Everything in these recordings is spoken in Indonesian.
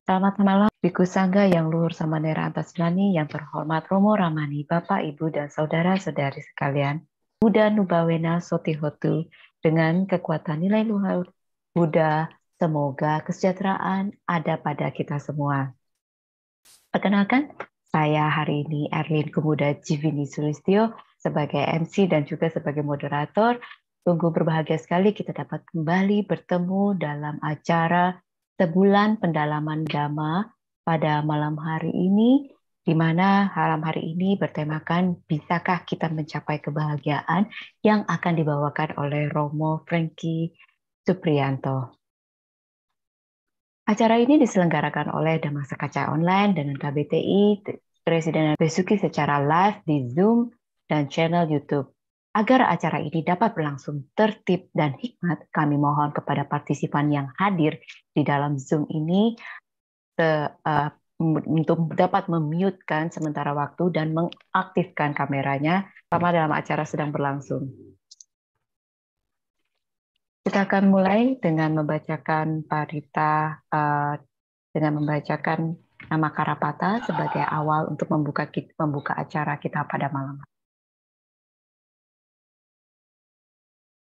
Selamat malam, Biku Sangga yang luhur Samanera Antasilani, yang terhormat Romo Ramani, Bapak, Ibu, dan Saudara-saudari sekalian. Buddha Nubawena Sotihotu, dengan kekuatan nilai luhur Buddha, semoga kesejahteraan ada pada kita semua. Perkenalkan, saya hari ini Erlin Kumuda Jivini Sulistyo sebagai MC dan juga sebagai moderator. Sungguh berbahagia sekali kita dapat kembali bertemu dalam acara Sebulan Pendalaman Dhamma pada malam hari ini, di mana malam hari ini bertemakan bisakah kita mencapai kebahagiaan yang akan dibawakan oleh Romo Frankie Supriyanto. Acara ini diselenggarakan oleh Dhamma Kaca Online dengan KBTI, Presiden Besuki secara live di Zoom dan channel YouTube. Agar acara ini dapat berlangsung tertib dan hikmat, kami mohon kepada partisipan yang hadir di dalam Zoom ini untuk dapat memute-kan sementara waktu dan mengaktifkan kameranya selama dalam acara sedang berlangsung. Kita akan mulai dengan membacakan parita, dengan membacakan nama Karapata sebagai awal untuk membuka acara kita pada malam.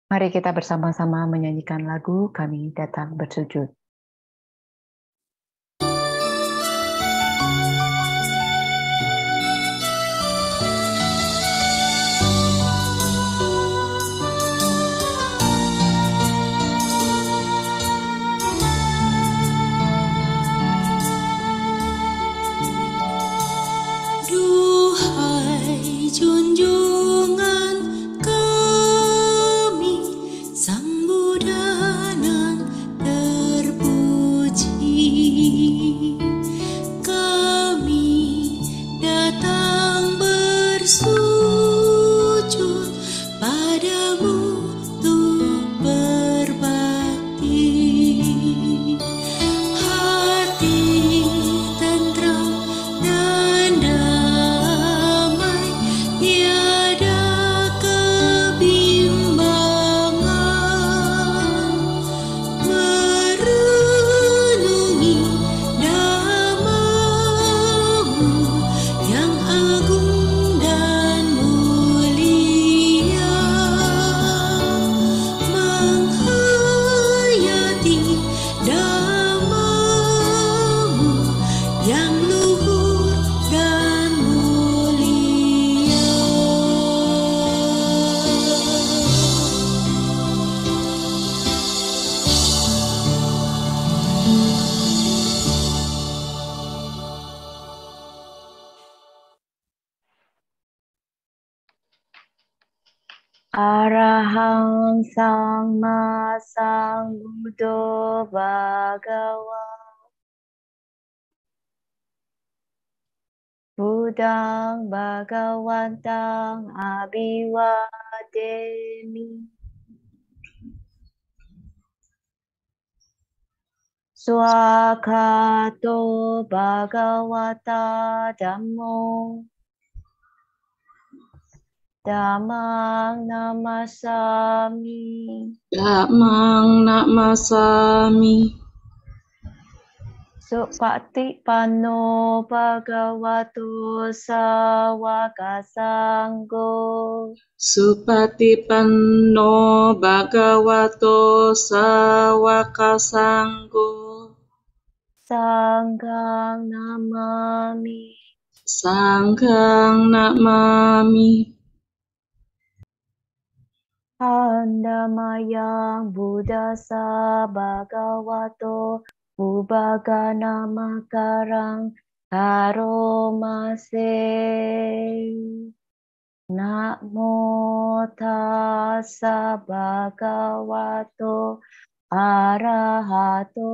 Mari kita bersama-sama menyanyikan lagu Kami Datang Bersujud. Duhai junjungan kami, Sang Buddha nan terpuji, kami datang bersujud padamu untuk berbakti. Hati tentram dan damai, tiada kebimbangan, merenungi Dhamma-Mu yang agung dan mulia, menghayati Dhamma-Mu yang luhur dan mulia. Arahang Samma Sambuddho Bhagava Buddhang Bhagawantang Abhiwademi. Swakato Bhagavata Dhammo Dhammang Namasami. Dhammang namasami. Supatipanno Bhagavato Sawaka Sangho Supatipanno Bhagavato Sawaka Sangho. Sanghang Namami. Sanghang namami. Handamayang Buddhasa Bhagavato Ubagana Makarang Karomase. Namo tassa bhagavato arahato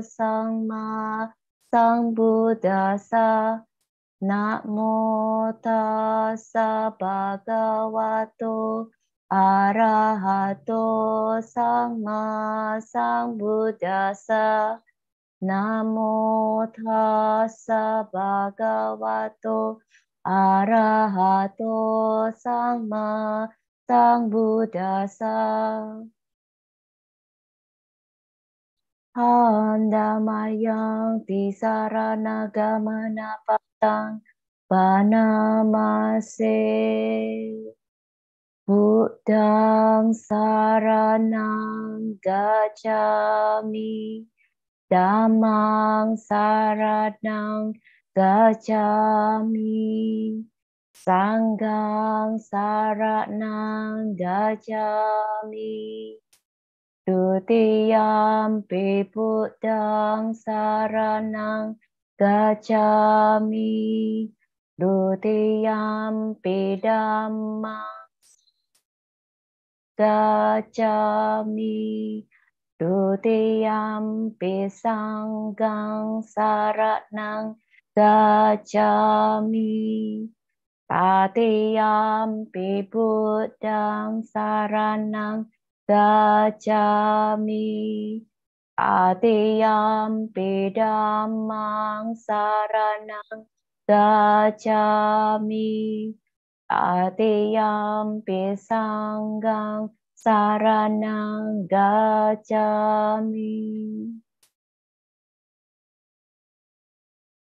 samma sambuddhassa. Namo tassa bhagavato arahato samma sambuddhassa. Namo tassa bhagavato arahato samma sambuddhassa. Handamayang tisarana gamana patang panamase. Buddhang saranang gacchami. Dhammang saranang gacchami. Sanghang saranang gacchami. Dutiyampi Buddhang saranang gacchami. Dutiyampi Dhammang gacchami. Dutiyampi Sanghang saranang gacchami. Tatiyampi Buddhang saranang gacchami. Tatiyampi Dhammang saranang gacchami. Tatiyampi Sanghang saranang gacchami.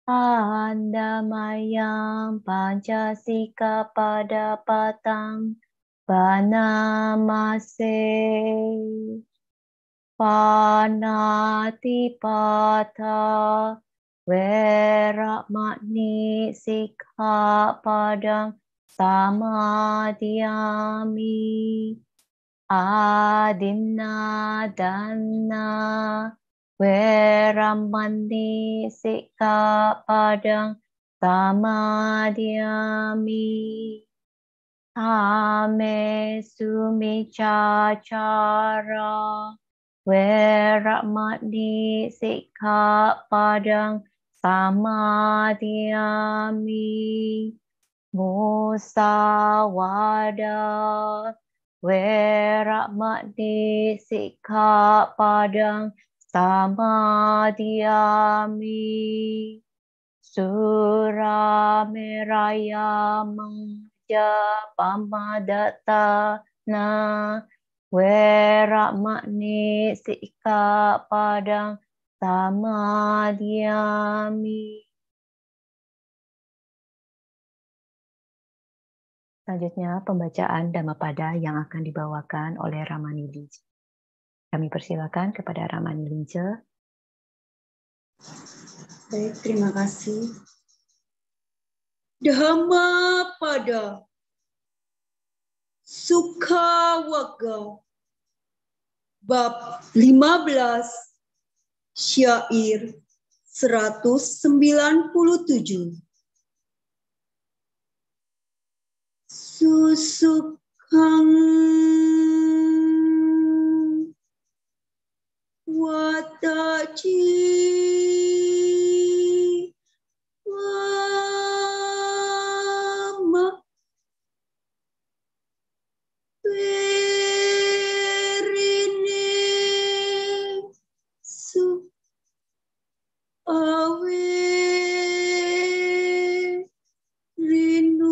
Handamayang pancasika pada patang panamase. Panatipata weramani sikkhapadang samadhiyami. Adinna dana weramani sikkhapadang samadhiyami. Ame sumicacara weramani sikkhapadang samadhiyami. Musawada weramani sikkhapadang samadhiyami. Surameraya maja pamadatana weramani sikkhapadang samadhiyami. Selanjutnya pembacaan Dhammapada yang akan dibawakan oleh Ramani Lince. Kami persilakan kepada Ramani Lince. Baik, terima kasih. Dhammapada Sukhavagga bab 15 syair 197. Susukhang wataci wama perine su awe rinu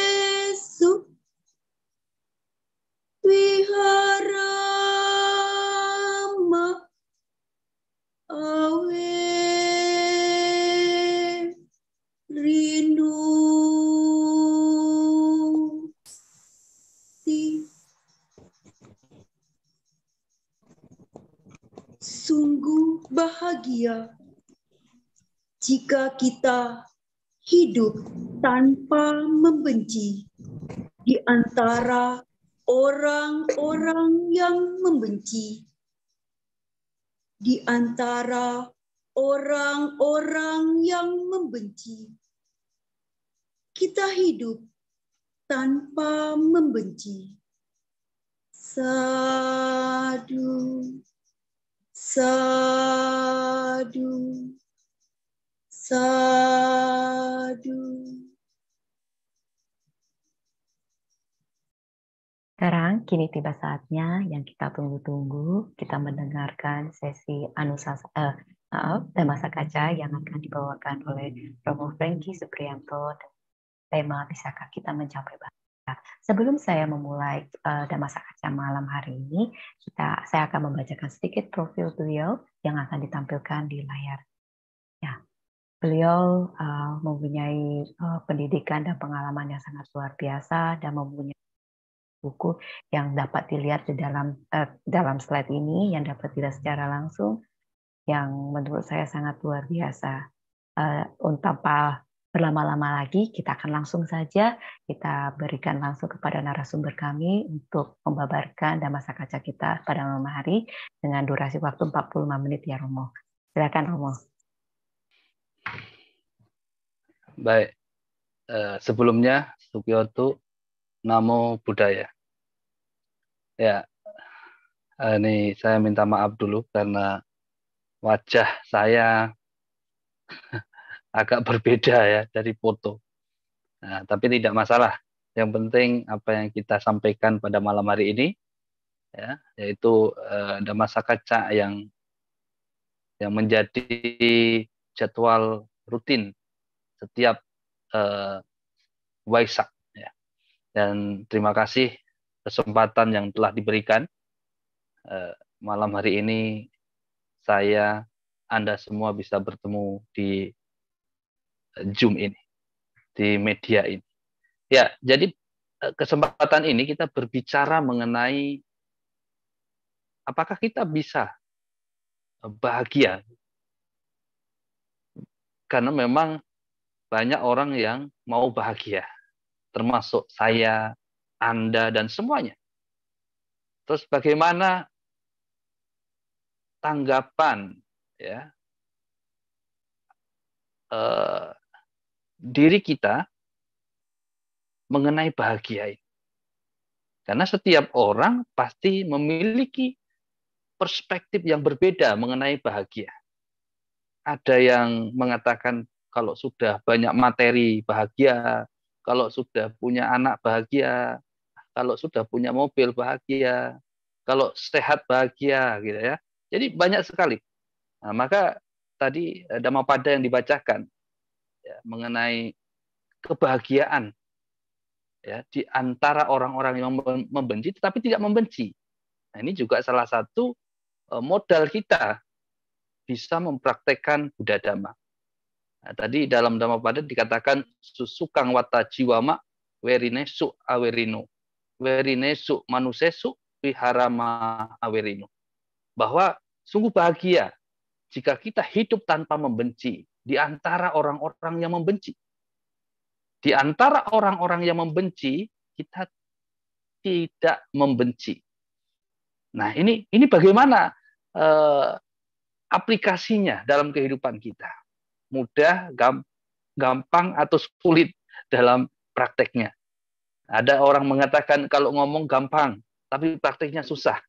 manusesu viharama awe rinu si. Sungguh bahagia jika kita hidup tanpa membenci di antara orang-orang yang membenci, di antara orang-orang yang membenci. Kita hidup tanpa membenci. Sadu, sadu, sadu. Sekarang kini tiba saatnya yang kita tunggu-tunggu. Kita mendengarkan sesi Dhamasa Kaca yang akan dibawakan oleh Romo Franky Supriyanto. Tema Bisakah Kita Mencapai Bahagia. Sebelum saya memulai Dhamasa Kaca malam hari ini, saya akan membacakan sedikit profil beliau yang akan ditampilkan di layar. Ya, beliau mempunyai pendidikan dan pengalaman yang sangat luar biasa dan mempunyai buku yang dapat dilihat di dalam slide ini, yang dapat dilihat secara langsung, yang menurut saya sangat luar biasa. Tanpa berlama-lama lagi, kita akan langsung saja kita berikan langsung kepada narasumber kami untuk membabarkan Dhamasa Kaca kita pada malam hari dengan durasi waktu 45 menit ya Romo. Silakan Romo. Baik, sebelumnya Sukiyoto, Namo Buddhaya. Ya, ini saya minta maaf dulu karena wajah saya agak berbeda ya dari foto. Nah, tapi tidak masalah. Yang penting apa yang kita sampaikan pada malam hari ini, ya, yaitu Dhamasa Kaca yang menjadi jadwal rutin setiap Waisak. Ya. Dan terima kasih kesempatan yang telah diberikan malam hari ini. Anda semua bisa bertemu di Zoom ini, di media ini. Ya, jadi kesempatan ini kita berbicara mengenai apakah kita bisa bahagia. Karena memang banyak orang yang mau bahagia, termasuk saya, Anda, dan semuanya. Terus bagaimana tanggapan ya diri kita mengenai bahagia ini? Karena setiap orang pasti memiliki perspektif yang berbeda mengenai bahagia. Ada yang mengatakan kalau sudah banyak materi bahagia, kalau sudah punya anak bahagia, kalau sudah punya mobil bahagia, kalau sehat bahagia, gitu ya. Jadi banyak sekali. Nah, maka tadi Dhammapada yang dibacakan ya, mengenai kebahagiaan ya di antara orang-orang yang membenci tetapi tidak membenci. Nah, ini juga salah satu modal kita bisa mempraktekkan Buddha Dhamma. Nah, tadi dalam Dhammapada dikatakan susukang wata jiwama werinesu awerino. Werinesu manusesu viharama awerino. Bahwa sungguh bahagia jika kita hidup tanpa membenci di antara orang-orang yang membenci. Di antara orang-orang yang membenci, kita tidak membenci. Nah, ini bagaimana aplikasinya dalam kehidupan kita? Mudah, gampang, atau sulit dalam prakteknya. Ada orang mengatakan kalau ngomong gampang, tapi prakteknya susah.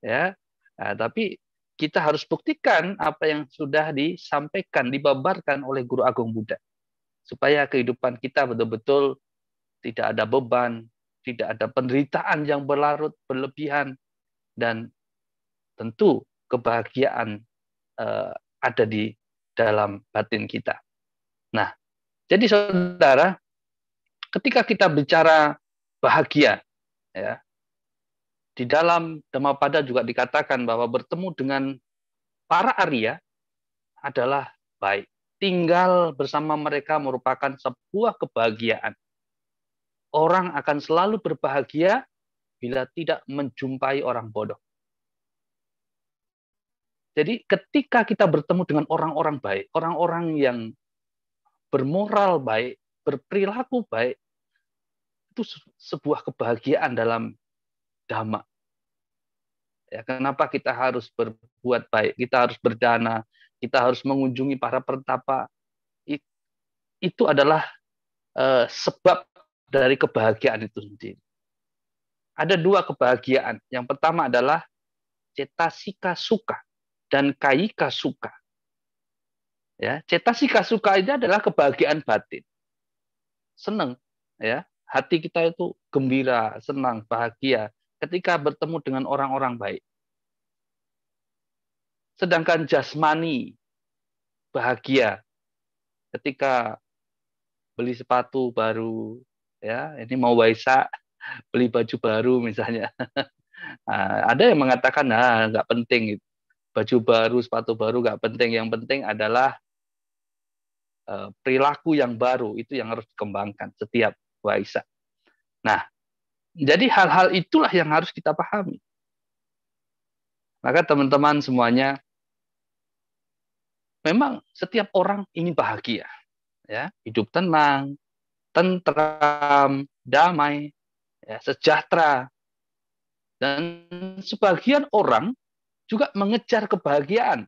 Ya, nah, tapi kita harus buktikan apa yang sudah disampaikan, dibabarkan oleh Guru Agung Buddha, supaya kehidupan kita betul-betul tidak ada beban, tidak ada penderitaan yang berlarut berlebihan, dan tentu kebahagiaan ada di dalam batin kita. Nah, jadi saudara, ketika kita bicara bahagia, ya, di dalam Dhammapada juga dikatakan bahwa bertemu dengan para Arya adalah baik. Tinggal bersama mereka merupakan sebuah kebahagiaan. Orang akan selalu berbahagia bila tidak menjumpai orang bodoh. Jadi ketika kita bertemu dengan orang-orang baik, orang-orang yang bermoral baik, berperilaku baik, itu sebuah kebahagiaan dalam Dhamma. Ya, kenapa kita harus berbuat baik? Kita harus berdana, kita harus mengunjungi para pertapa. Itu adalah sebab dari kebahagiaan itu sendiri. Ada dua kebahagiaan. Yang pertama adalah cetasika suka dan kayika suka. Ya, cetasika suka itu adalah kebahagiaan batin. Senang, ya, hati kita itu gembira, senang, bahagia ketika bertemu dengan orang-orang baik. Sedangkan jasmani bahagia ketika beli sepatu baru, ya ini mau Waisak, beli baju baru misalnya. Nah, ada yang mengatakan, nah nggak penting baju baru, sepatu baru nggak penting. Yang penting adalah perilaku yang baru, itu yang harus dikembangkan setiap Waisak. Nah, jadi hal-hal itulah yang harus kita pahami. Maka teman-teman semuanya, memang setiap orang ingin bahagia, ya, hidup tenang, tentram, damai, ya, sejahtera. Dan sebagian orang juga mengejar kebahagiaan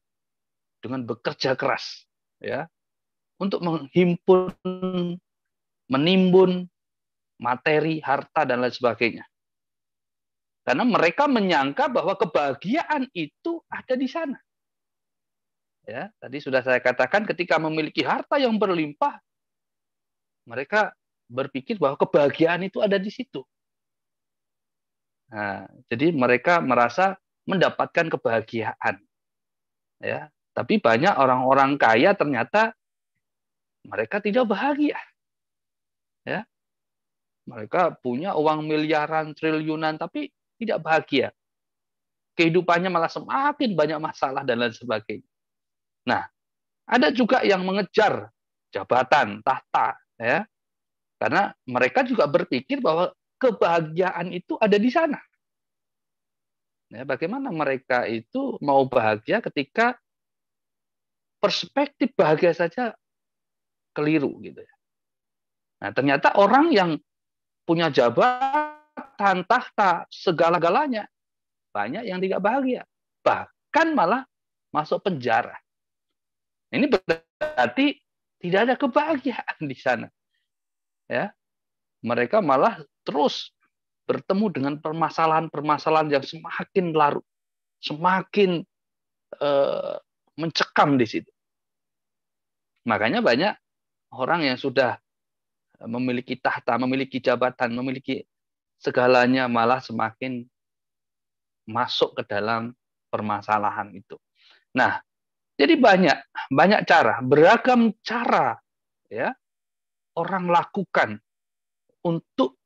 dengan bekerja keras, ya, untuk menghimpun, menimbun materi, harta, dan lain sebagainya. Karena mereka menyangka bahwa kebahagiaan itu ada di sana. Ya, tadi sudah saya katakan, ketika memiliki harta yang berlimpah, mereka berpikir bahwa kebahagiaan itu ada di situ. Nah, jadi mereka merasa mendapatkan kebahagiaan. Ya, tapi banyak orang-orang kaya ternyata mereka tidak bahagia. Ya, mereka punya uang miliaran, triliunan, tapi tidak bahagia. Kehidupannya malah semakin banyak masalah dan lain sebagainya. Nah, ada juga yang mengejar jabatan, tahta, ya, karena mereka juga berpikir bahwa kebahagiaan itu ada di sana. Ya, bagaimana mereka itu mau bahagia ketika perspektif bahagia saja keliru, gitu ya. Nah, ternyata orang yang punya jabatan, tahta, segala-galanya, banyak yang tidak bahagia, bahkan malah masuk penjara. Ini berarti tidak ada kebahagiaan di sana. Ya, mereka malah terus bertemu dengan permasalahan-permasalahan yang semakin larut, semakin mencekam di situ. Makanya banyak orang yang sudah memiliki tahta, memiliki jabatan, memiliki segalanya, malah semakin masuk ke dalam permasalahan itu. Nah, jadi banyak cara, beragam cara, ya, orang lakukan untuk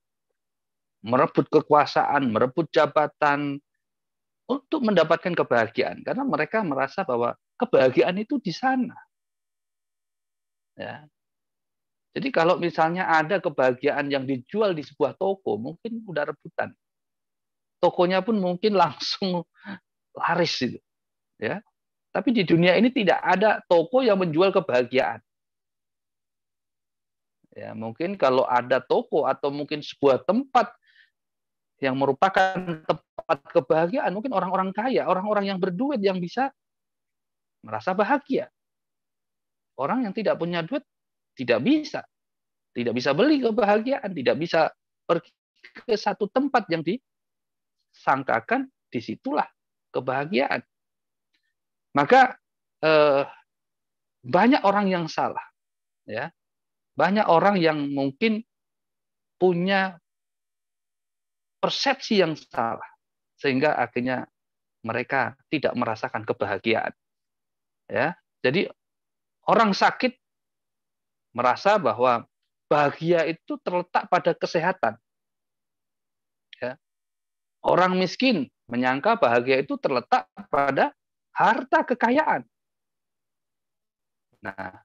merebut kekuasaan, merebut jabatan, untuk mendapatkan kebahagiaan. Karena mereka merasa bahwa kebahagiaan itu di sana. Ya. Jadi kalau misalnya ada kebahagiaan yang dijual di sebuah toko, mungkin udah rebutan. Tokonya pun mungkin langsung laris itu. Ya. Tapi di dunia ini tidak ada toko yang menjual kebahagiaan. Ya, mungkin kalau ada toko atau mungkin sebuah tempat yang merupakan tempat kebahagiaan, mungkin orang-orang kaya, orang-orang yang berduit yang bisa merasa bahagia. Orang yang tidak punya duit tidak bisa beli kebahagiaan, tidak bisa pergi ke satu tempat yang disangkakan disitulah kebahagiaan. Maka banyak orang yang salah, ya, banyak orang yang mungkin punya persepsi yang salah sehingga akhirnya mereka tidak merasakan kebahagiaan. Ya, jadi orang sakit merasa bahwa bahagia itu terletak pada kesehatan. Ya. Orang miskin menyangka bahagia itu terletak pada harta kekayaan. Nah,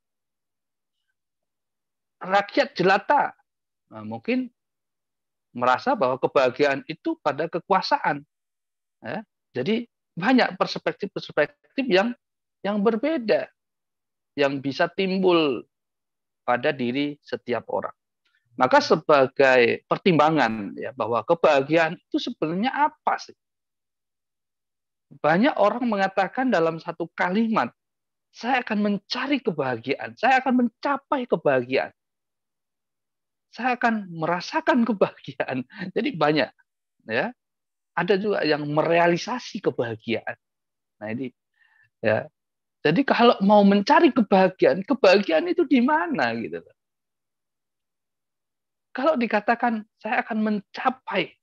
rakyat jelata mungkin merasa bahwa kebahagiaan itu pada kekuasaan. Ya. Jadi banyak perspektif-perspektif yang berbeda yang bisa timbul pada diri setiap orang. Maka sebagai pertimbangan, ya, bahwa kebahagiaan itu sebenarnya apa sih? Banyak orang mengatakan dalam satu kalimat, saya akan mencari kebahagiaan, saya akan mencapai kebahagiaan, saya akan merasakan kebahagiaan. Jadi banyak, ya. Ada juga yang merealisasi kebahagiaan. Nah ini, ya. Jadi kalau mau mencari kebahagiaan itu di mana gitu? Kalau dikatakan saya akan mencapai,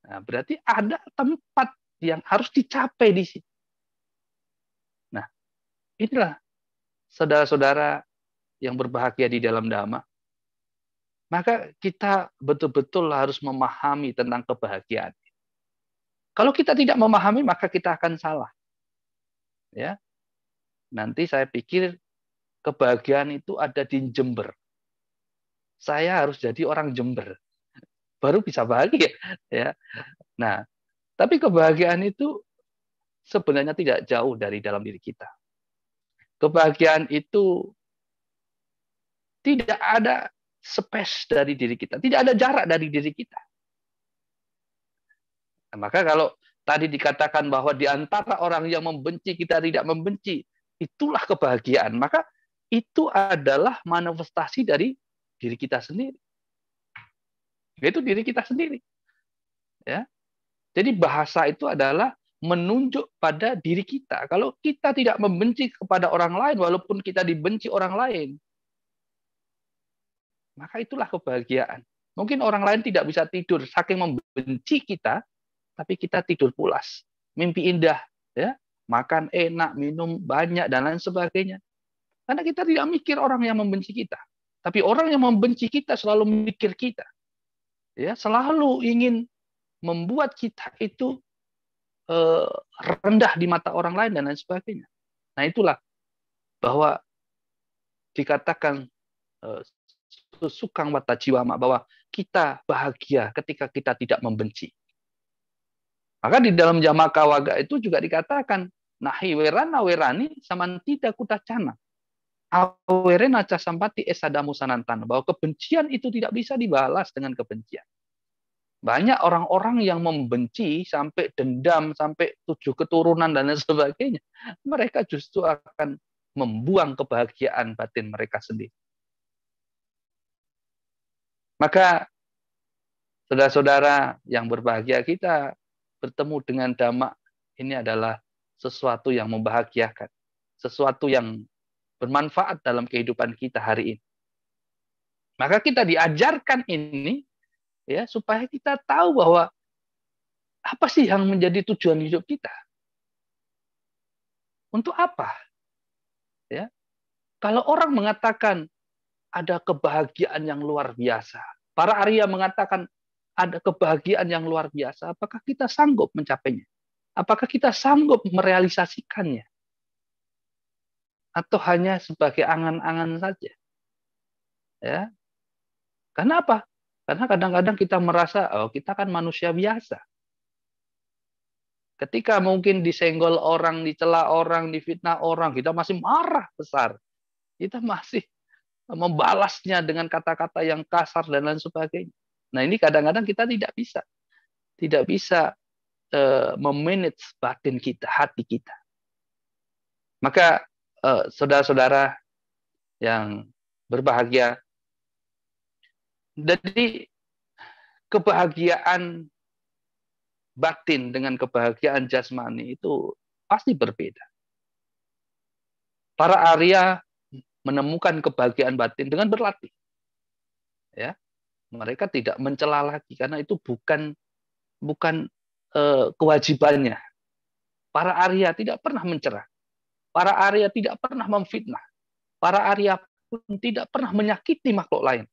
nah, berarti ada tempat yang harus dicapai di situ. Nah, inilah saudara-saudara yang berbahagia di dalam Dhamma. Maka kita betul-betul harus memahami tentang kebahagiaan. Kalau kita tidak memahami, maka kita akan salah. Ya, nanti saya pikir kebahagiaan itu ada di Jember. Saya harus jadi orang Jember, baru bisa bahagia. Ya, nah, tapi kebahagiaan itu sebenarnya tidak jauh dari dalam diri kita. Kebahagiaan itu tidak ada space dari diri kita, tidak ada jarak dari diri kita. Nah, maka kalau tadi dikatakan bahwa di antara orang yang membenci kita tidak membenci, itulah kebahagiaan. Maka itu adalah manifestasi dari diri kita sendiri. Itu diri kita sendiri. Ya. Jadi bahasa itu adalah menunjuk pada diri kita. Kalau kita tidak membenci kepada orang lain, walaupun kita dibenci orang lain, maka itulah kebahagiaan. Mungkin orang lain tidak bisa tidur saking membenci kita, tapi kita tidur pulas, mimpi indah, ya, makan enak, minum banyak dan lain sebagainya. Karena kita tidak mikir orang yang membenci kita, tapi orang yang membenci kita selalu mikir kita, ya, selalu ingin membuat kita itu rendah di mata orang lain dan lain sebagainya. Nah, itulah bahwa dikatakan sukang wata jiwama, bahwa kita bahagia ketika kita tidak membenci. Maka di dalam Jamaka Waga itu juga dikatakan nahi werana werani samantita kutacana awerena casampati esadamu sanantana, bahwa kebencian itu tidak bisa dibalas dengan kebencian. Banyak orang-orang yang membenci sampai dendam, sampai 7 keturunan dan lain sebagainya. Mereka justru akan membuang kebahagiaan batin mereka sendiri. Maka saudara-saudara yang berbahagia, kita bertemu dengan Dhamma ini adalah sesuatu yang membahagiakan, sesuatu yang bermanfaat dalam kehidupan kita hari ini. Maka kita diajarkan ini, ya, supaya kita tahu bahwa apa sih yang menjadi tujuan hidup kita. Untuk apa? Ya. Kalau orang mengatakan ada kebahagiaan yang luar biasa, para Arya mengatakan ada kebahagiaan yang luar biasa, apakah kita sanggup mencapainya? Apakah kita sanggup merealisasikannya? Atau hanya sebagai angan-angan saja? Ya. Karena apa? Karena kadang-kadang kita merasa, oh, kita kan manusia biasa. Ketika mungkin disenggol orang, dicela orang, difitnah orang, kita masih marah besar. Kita masih membalasnya dengan kata-kata yang kasar dan lain sebagainya. Nah, ini kadang-kadang kita tidak bisa memanage batin kita, hati kita. Maka saudara-saudara yang berbahagia, dari kebahagiaan batin dengan kebahagiaan jasmani itu pasti berbeda. Para Arya menemukan kebahagiaan batin dengan berlatih. Ya, mereka tidak mencela lagi karena itu bukan kewajibannya. Para Arya tidak pernah mencela. Para Arya tidak pernah memfitnah. Para Arya pun tidak pernah menyakiti makhluk lain.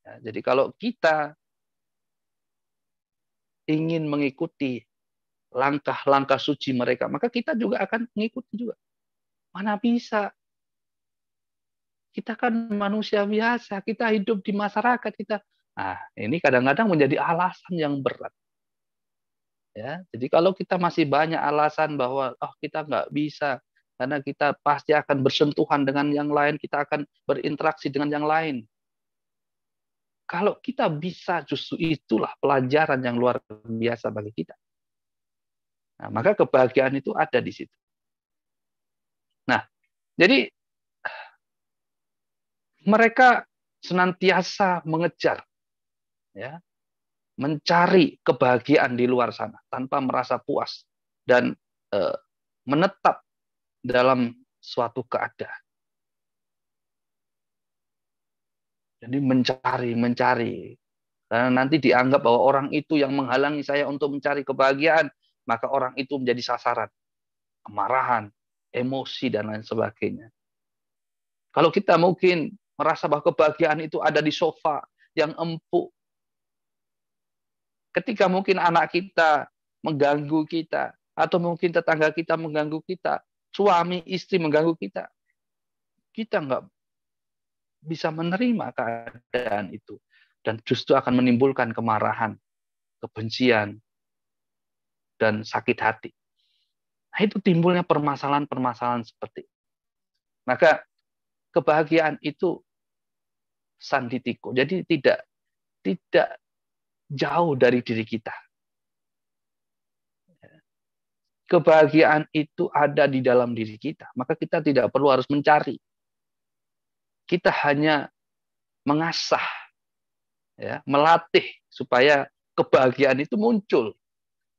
Ya, jadi kalau kita ingin mengikuti langkah-langkah suci mereka, maka kita juga akan mengikuti juga. Mana bisa? Kita kan manusia biasa, kita hidup di masyarakat kita. Nah, ini kadang-kadang menjadi alasan yang berat. Ya, jadi kalau kita masih banyak alasan bahwa kita nggak bisa, karena kita pasti akan bersentuhan dengan yang lain, kita akan berinteraksi dengan yang lain. Kalau kita bisa, justru itulah pelajaran yang luar biasa bagi kita. Nah, maka kebahagiaan itu ada di situ. Nah, jadi mereka senantiasa mengejar, ya, mencari kebahagiaan di luar sana tanpa merasa puas dan menetap dalam suatu keadaan. Jadi mencari. Karena nanti dianggap bahwa orang itu yang menghalangi saya untuk mencari kebahagiaan, maka orang itu menjadi sasaran kemarahan, emosi, dan lain sebagainya. Kalau kita mungkin merasa bahwa kebahagiaan itu ada di sofa yang empuk, ketika mungkin anak kita mengganggu kita, atau mungkin tetangga kita mengganggu kita, suami istri mengganggu kita, kita nggak bisa menerima keadaan itu. Dan justru akan menimbulkan kemarahan, kebencian, dan sakit hati. Nah, itu timbulnya permasalahan-permasalahan seperti itu. Maka kebahagiaan itu sanditiko. Jadi tidak jauh dari diri kita. Kebahagiaan itu ada di dalam diri kita. Maka kita tidak perlu harus mencari. Kita hanya mengasah, ya, melatih supaya kebahagiaan itu muncul.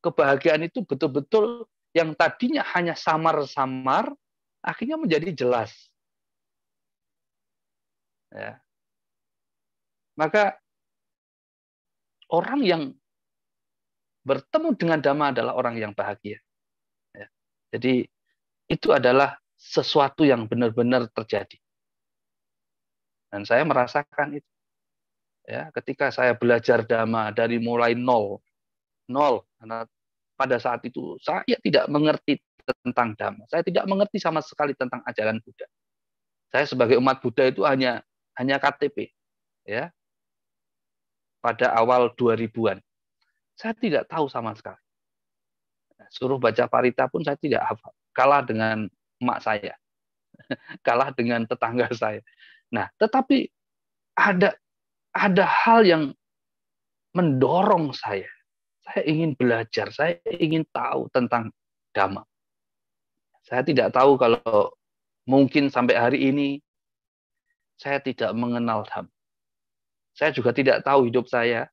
Kebahagiaan itu betul-betul yang tadinya hanya samar-samar, akhirnya menjadi jelas. Ya. Maka orang yang bertemu dengan Dhamma adalah orang yang bahagia. Ya. Jadi itu adalah sesuatu yang benar-benar terjadi. Dan saya merasakan itu. Ya, ketika saya belajar Dhamma dari mulai nol, karena pada saat itu saya tidak mengerti tentang Dhamma. Saya tidak mengerti sama sekali tentang ajaran Buddha. Saya sebagai umat Buddha itu hanya KTP, ya. Pada awal 2000-an. Saya tidak tahu sama sekali. Suruh baca parita pun saya tidak hafal. Kalah dengan emak saya. Kalah dengan tetangga saya. Nah, tetapi ada hal yang mendorong saya. Saya ingin belajar, saya ingin tahu tentang Dhamma. Saya tidak tahu kalau mungkin sampai hari ini saya tidak mengenal Dhamma. Saya juga tidak tahu hidup saya.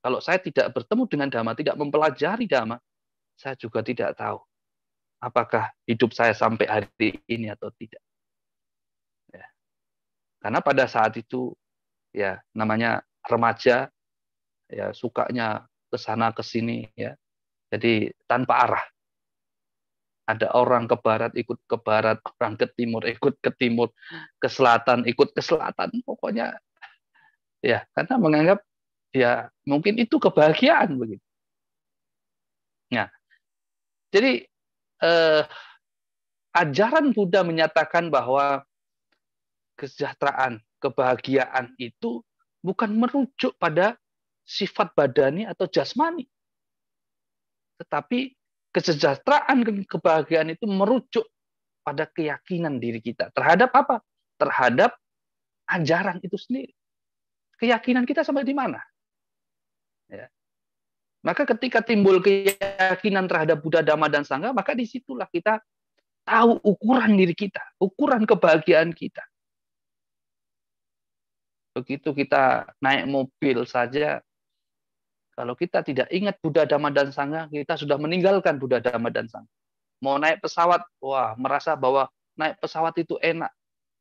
Kalau saya tidak bertemu dengan Dhamma, tidak mempelajari Dhamma, saya juga tidak tahu apakah hidup saya sampai hari ini atau tidak. Ya. Karena pada saat itu, ya namanya remaja, ya sukanya ke sana ke sini, ya. Jadi tanpa arah. Ada orang ke barat ikut ke barat, orang ke timur ikut ke timur, ke selatan ikut ke selatan. Pokoknya ya karena menganggap ya mungkin itu kebahagiaan begitu. Nah, jadi ajaran Buddha menyatakan bahwa kesejahteraan, kebahagiaan itu bukan merujuk pada sifat badani atau jasmani. Tetapi kesejahteraan, kebahagiaan itu merujuk pada keyakinan diri kita. Terhadap apa? Terhadap ajaran itu sendiri. Keyakinan kita sampai di mana? Ya. Maka ketika timbul keyakinan terhadap Buddha, Dhamma, dan Sangha, maka disitulah kita tahu ukuran diri kita, ukuran kebahagiaan kita. Begitu kita naik mobil saja, kalau kita tidak ingat Buddha, Dhamma, dan Sangha, kita sudah meninggalkan Buddha, Dhamma, dan Sangha. Mau naik pesawat, wah merasa bahwa naik pesawat itu enak,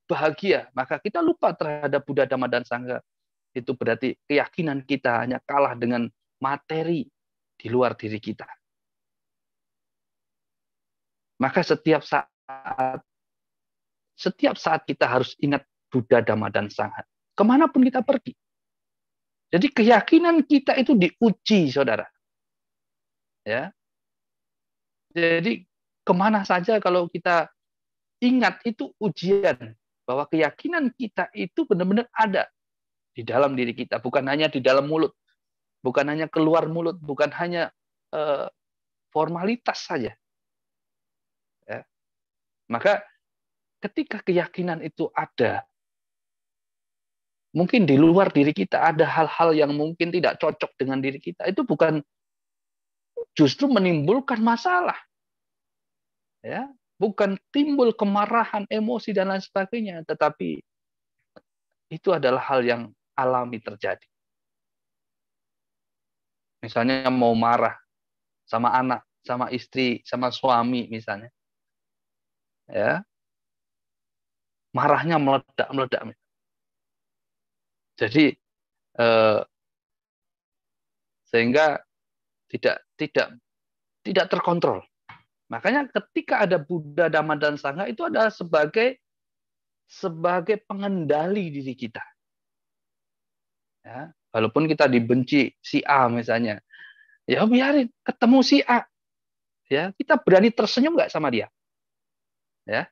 bahagia, maka kita lupa terhadap Buddha, Dhamma, dan Sangha. Itu berarti keyakinan kita hanya kalah dengan materi di luar diri kita. Maka setiap saat kita harus ingat Buddha, Dhamma, dan Sangha. Kemanapun kita pergi. Jadi keyakinan kita itu diuji, saudara. Ya. Jadi kemana saja kalau kita ingat itu ujian. Bahwa keyakinan kita itu benar-benar ada di dalam diri kita. Bukan hanya di dalam mulut. Bukan hanya keluar mulut. Bukan hanya formalitas saja. Ya. Maka ketika keyakinan itu ada, mungkin di luar diri kita ada hal-hal yang mungkin tidak cocok dengan diri kita. Itu bukan justru menimbulkan masalah. Ya, bukan timbul kemarahan, emosi, dan lain sebagainya. Tetapi itu adalah hal yang alami terjadi. Misalnya mau marah sama anak, sama istri, sama suami misalnya. Ya. Marahnya meledak-meledak. Jadi sehingga tidak terkontrol. Makanya ketika ada Buddha, Dhamma, dan Sangha itu adalah sebagai pengendali diri kita. Ya, walaupun kita dibenci si A misalnya, ya biarin, ketemu si A, ya kita berani tersenyum nggak sama dia. Ya,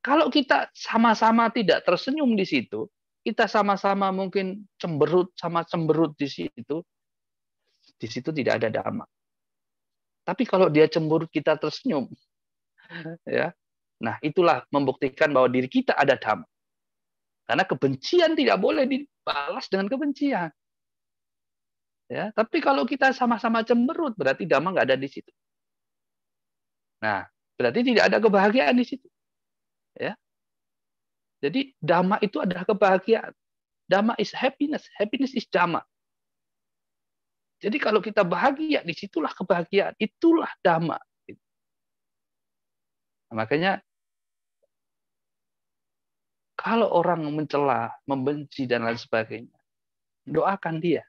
kalau kita sama-sama tidak tersenyum di situ, kita sama-sama mungkin cemberut di situ tidak ada Dhamma. Tapi kalau dia cemberut kita tersenyum, ya, nah itulah membuktikan bahwa diri kita ada Dhamma. Karena kebencian tidak boleh dibalas dengan kebencian. Ya, tapi kalau kita sama-sama cemberut, berarti Dhamma nggak ada di situ. Nah, berarti tidak ada kebahagiaan di situ. Ya, jadi Dhamma itu adalah kebahagiaan. Dhamma is happiness, happiness is Dhamma. Jadi kalau kita bahagia, disitulah kebahagiaan, itulah Dhamma. Nah, makanya kalau orang mencela, membenci dan lain sebagainya, doakan dia.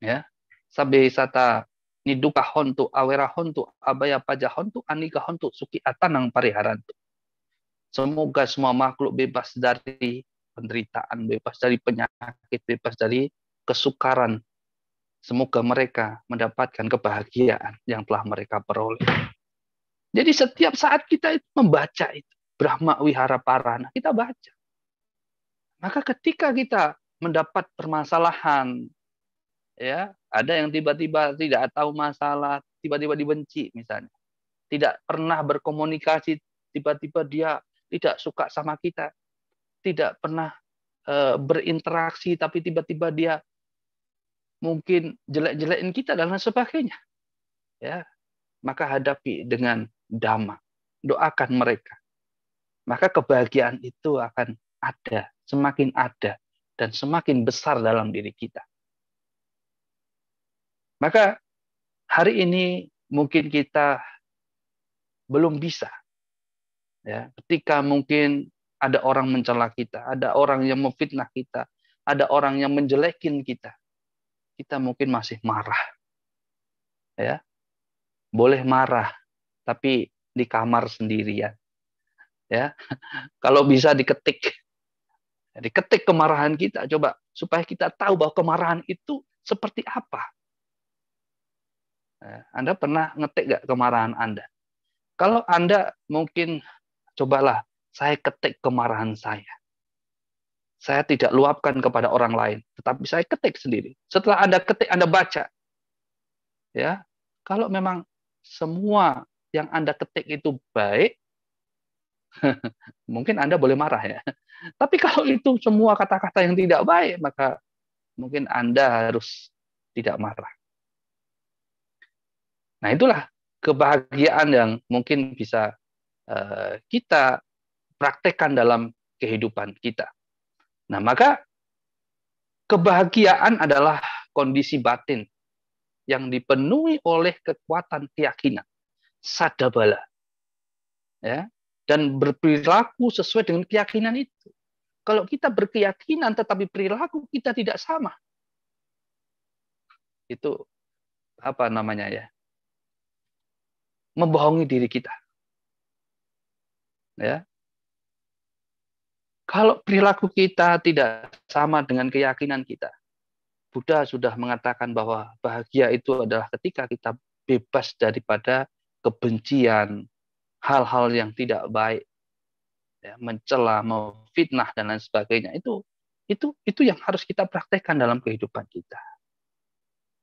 Ya, sabe sata niduka hontu, awera hontu, abaya paja hontu, anika hontu, suki atanang pariharantu. Semoga semua makhluk bebas dari penderitaan, bebas dari penyakit, bebas dari kesukaran. Semoga mereka mendapatkan kebahagiaan yang telah mereka peroleh. Jadi setiap saat kita membaca itu, Brahma Wihara Parana, kita baca. Maka ketika kita mendapat permasalahan, ya, ada yang tiba-tiba tidak tahu masalah, tiba-tiba dibenci misalnya. Tidak pernah berkomunikasi, tiba-tiba dia tidak suka sama kita. Tidak pernah berinteraksi, tapi tiba-tiba dia mungkin jelek-jelekin kita dan lain sebagainya. Ya, maka hadapi dengan Dhamma. Doakan mereka. Maka kebahagiaan itu akan ada, semakin ada, dan semakin besar dalam diri kita. Maka hari ini mungkin kita belum bisa. Ya, ketika mungkin ada orang mencela kita, ada orang yang memfitnah kita, ada orang yang menjelekin kita, kita mungkin masih marah. Ya, boleh marah, tapi di kamar sendirian. Ya, kalau bisa diketik kemarahan kita, coba supaya kita tahu bahwa kemarahan itu seperti apa. Anda pernah ngetik nggak kemarahan Anda? Kalau Anda mungkin cobalah, saya ketik kemarahan saya. Saya tidak luapkan kepada orang lain, tetapi saya ketik sendiri. Setelah Anda ketik, Anda baca. Ya, kalau memang semua yang Anda ketik itu baik, mungkin Anda boleh marah ya. Tapi kalau itu semua kata-kata yang tidak baik, maka mungkin Anda harus tidak marah. Nah, itulah kebahagiaan yang mungkin bisa kita praktekkan dalam kehidupan kita. Nah, maka kebahagiaan adalah kondisi batin yang dipenuhi oleh kekuatan keyakinan, sadabala, ya, dan berperilaku sesuai dengan keyakinan itu. Kalau kita berkeyakinan tetapi perilaku kita tidak sama, itu apa namanya ya? Membohongi diri kita. Ya. Kalau perilaku kita tidak sama dengan keyakinan kita, Buddha sudah mengatakan bahwa bahagia itu adalah ketika kita bebas daripada kebencian, hal-hal yang tidak baik, ya, mencela, memfitnah dan lain sebagainya. Itu yang harus kita praktekkan dalam kehidupan kita.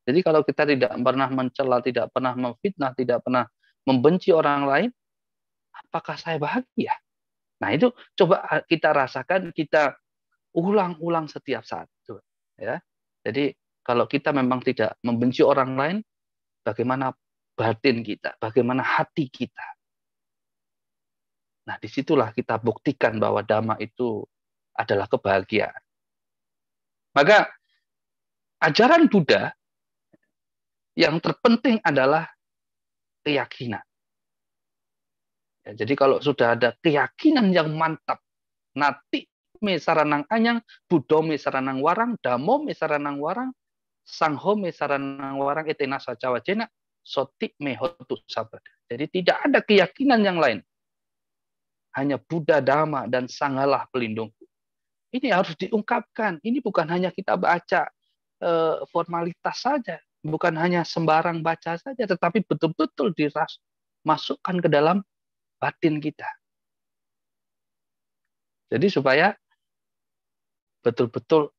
Jadi kalau kita tidak pernah mencela, tidak pernah memfitnah, tidak pernah membenci orang lain, apakah saya bahagia? Nah, itu coba kita rasakan, kita ulang-ulang setiap saat. Ya. Jadi kalau kita memang tidak membenci orang lain, bagaimana batin kita, bagaimana hati kita. Nah, disitulah kita buktikan bahwa Dhamma itu adalah kebahagiaan. Maka ajaran Buddha yang terpenting adalah keyakinan. Ya, jadi kalau sudah ada keyakinan yang mantap, nati me saranang anyang, budome saranang warang, damome saranang warang, sanghome saranang warang etena sacawajena, soti me hotu sabada. Jadi tidak ada keyakinan yang lain. Hanya Buddha, Dhamma, dan Sanghalah pelindungku. Ini harus diungkapkan. Ini bukan hanya kita baca formalitas saja. Bukan hanya sembarang baca saja, tetapi betul-betul dimasukkan ke dalam batin kita. Jadi supaya betul-betul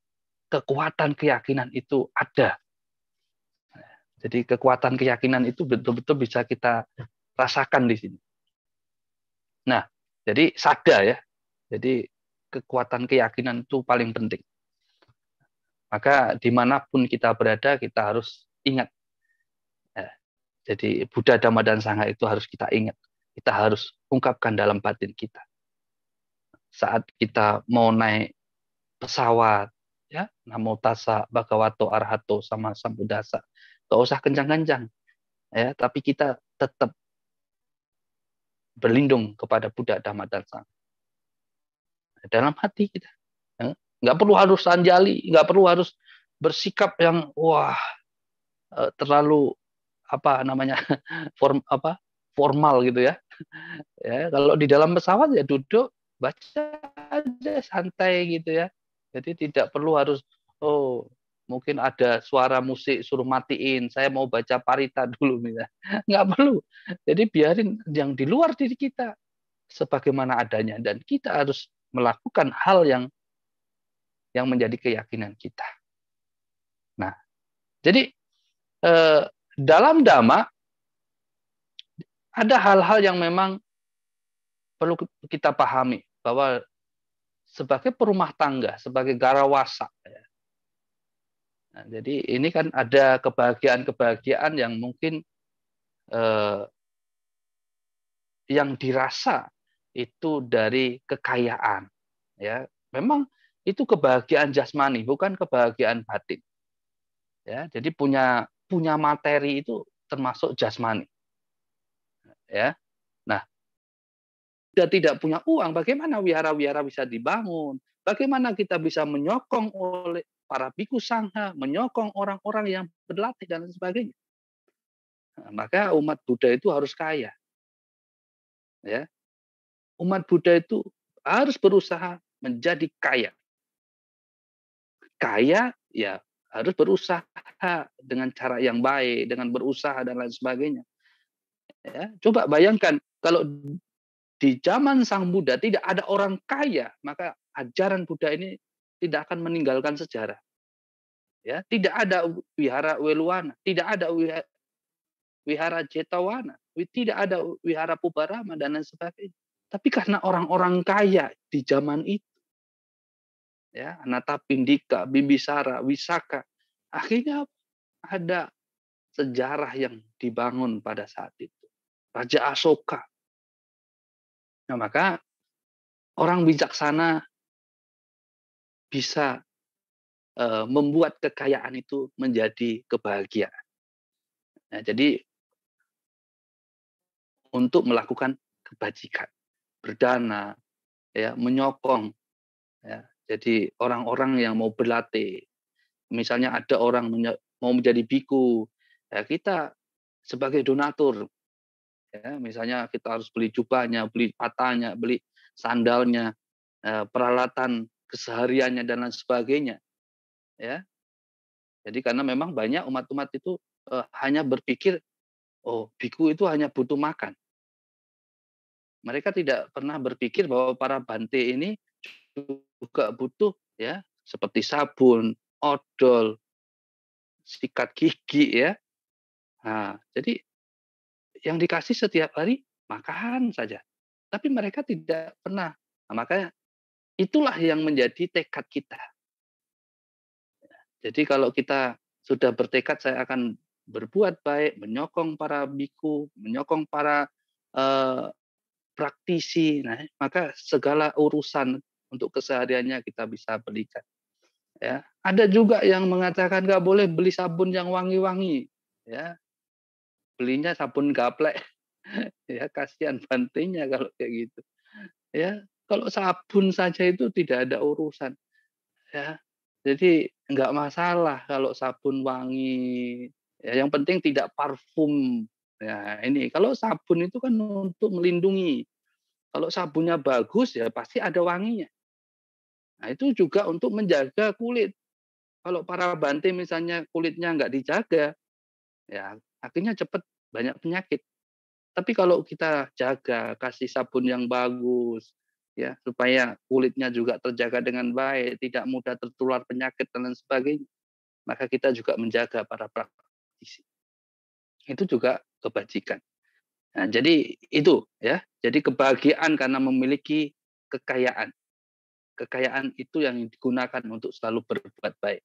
kekuatan keyakinan itu ada. Jadi kekuatan keyakinan itu betul-betul bisa kita rasakan di sini. Nah, jadi sada ya. Jadi kekuatan keyakinan itu paling penting. Maka dimanapun kita berada, kita harus ingat. Jadi Buddha, Dhamma, dan Sangha itu harus kita ingat. Kita harus ungkapkan dalam batin kita. Saat kita mau naik pesawat, ya, namo tassa bhagavato arahato sama sambuddhassa, gak usah kencang-kencang, ya, tapi kita tetap berlindung kepada Buddha, Dhamma, dan Sangha dalam hati kita. Nggak perlu harus anjali, nggak perlu harus bersikap yang terlalu formal gitu ya. Ya, kalau di dalam pesawat ya duduk, baca aja santai gitu ya. Jadi tidak perlu harus mungkin ada suara musik suruh matiin, saya mau baca parita dulu misalnya. Nggak perlu. Jadi biarin yang di luar diri kita sebagaimana adanya, dan kita harus melakukan hal yang menjadi keyakinan kita. Nah, jadi dalam Dhamma ada hal-hal yang memang perlu kita pahami, bahwa sebagai perumah tangga, sebagai garawasa, ya. Nah, jadi ini kan ada kebahagiaan-kebahagiaan yang mungkin yang dirasa itu dari kekayaan, ya. Memang itu kebahagiaan jasmani, bukan kebahagiaan batin. Ya, jadi punya materi itu termasuk jasmani. Ya. Nah, sudah tidak punya uang, bagaimana wihara-wihara bisa dibangun? Bagaimana kita bisa menyokong oleh para biku sangha, menyokong orang-orang yang berlatih dan sebagainya? Nah, maka umat Buddha itu harus kaya. Ya. Umat Buddha itu harus berusaha menjadi kaya. Kaya ya harus berusaha dengan cara yang baik, dengan berusaha dan lain sebagainya. Ya, coba bayangkan kalau di zaman Sang Buddha tidak ada orang kaya, maka ajaran Buddha ini tidak akan meninggalkan sejarah. Ya, tidak ada wihara Weluwana, tidak ada wihara Jetawana, tidak ada wihara Pubarama dan lain sebagainya. Tapi karena orang-orang kaya di zaman itu, ya, Anatapindika, Bibisara, Wisaka, akhirnya ada sejarah yang dibangun pada saat itu. Raja Asoka. Nah, maka orang bijaksana bisa membuat kekayaan itu menjadi kebahagiaan. Nah, jadi untuk melakukan kebajikan, berdana, ya, menyokong, ya. Jadi orang-orang yang mau berlatih, misalnya ada orang mau menjadi biku, ya, kita sebagai donatur, ya, misalnya kita harus beli jubahnya, beli patahnya, beli sandalnya, peralatan kesehariannya dan lain sebagainya, ya. Jadi karena memang banyak umat-umat itu hanya berpikir, biku itu hanya butuh makan. Mereka tidak pernah berpikir bahwa para bante ini juga butuh, ya, seperti sabun, odol, sikat gigi, ya. Nah, jadi yang dikasih setiap hari makan saja. Tapi mereka tidak pernah. Nah, makanya itulah yang menjadi tekad kita. Jadi kalau kita sudah bertekad saya akan berbuat baik, menyokong para biku, menyokong para praktisi, nah, maka segala urusan untuk kesehariannya kita bisa belikan. Ya, ada juga yang mengatakan nggak boleh beli sabun yang wangi-wangi, ya, belinya sabun gaplek, ya, kasihan bantenya kalau kayak gitu, ya. Kalau sabun saja itu tidak ada urusan, ya. Jadi nggak masalah kalau sabun wangi, ya yang penting tidak parfum. Ya ini kalau sabun itu kan untuk melindungi. Kalau sabunnya bagus ya pasti ada wanginya. Nah itu juga untuk menjaga kulit. Kalau para bante misalnya kulitnya nggak dijaga, ya akhirnya cepat banyak penyakit. Tapi kalau kita jaga, kasih sabun yang bagus, ya supaya kulitnya juga terjaga dengan baik, tidak mudah tertular penyakit dan lain sebagainya, maka kita juga menjaga para praktisi. Itu juga kebajikan. Nah, jadi itu ya. Jadi kebahagiaan karena memiliki kekayaan. Kekayaan itu yang digunakan untuk selalu berbuat baik.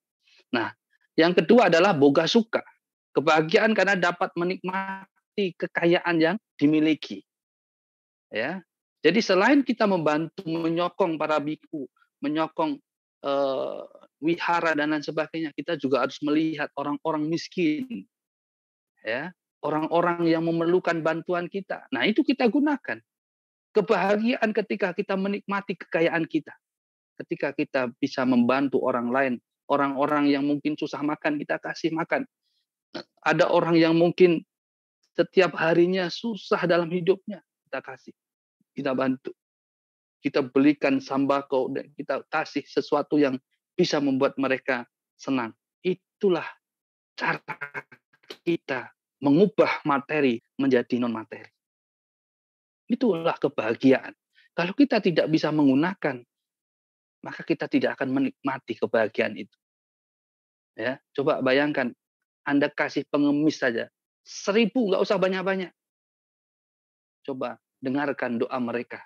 Nah, yang kedua adalah boga suka. Kebahagiaan karena dapat menikmati kekayaan yang dimiliki. Ya. Jadi selain kita membantu menyokong para biku, menyokong wihara dan lain sebagainya, kita juga harus melihat orang-orang miskin. Ya, orang-orang yang memerlukan bantuan kita. Nah, itu kita gunakan. Kebahagiaan ketika kita menikmati kekayaan kita. Ketika kita bisa membantu orang lain, orang-orang yang mungkin susah makan, kita kasih makan. Ada orang yang mungkin setiap harinya susah dalam hidupnya, kita kasih, kita bantu. Kita belikan sembako dan kita kasih sesuatu yang bisa membuat mereka senang. Itulah cara kita mengubah materi menjadi non materi. Itulah kebahagiaan. Kalau kita tidak bisa menggunakan, maka kita tidak akan menikmati kebahagiaan itu. Ya, coba bayangkan, Anda kasih pengemis saja 1.000, nggak usah banyak-banyak. Coba dengarkan doa mereka,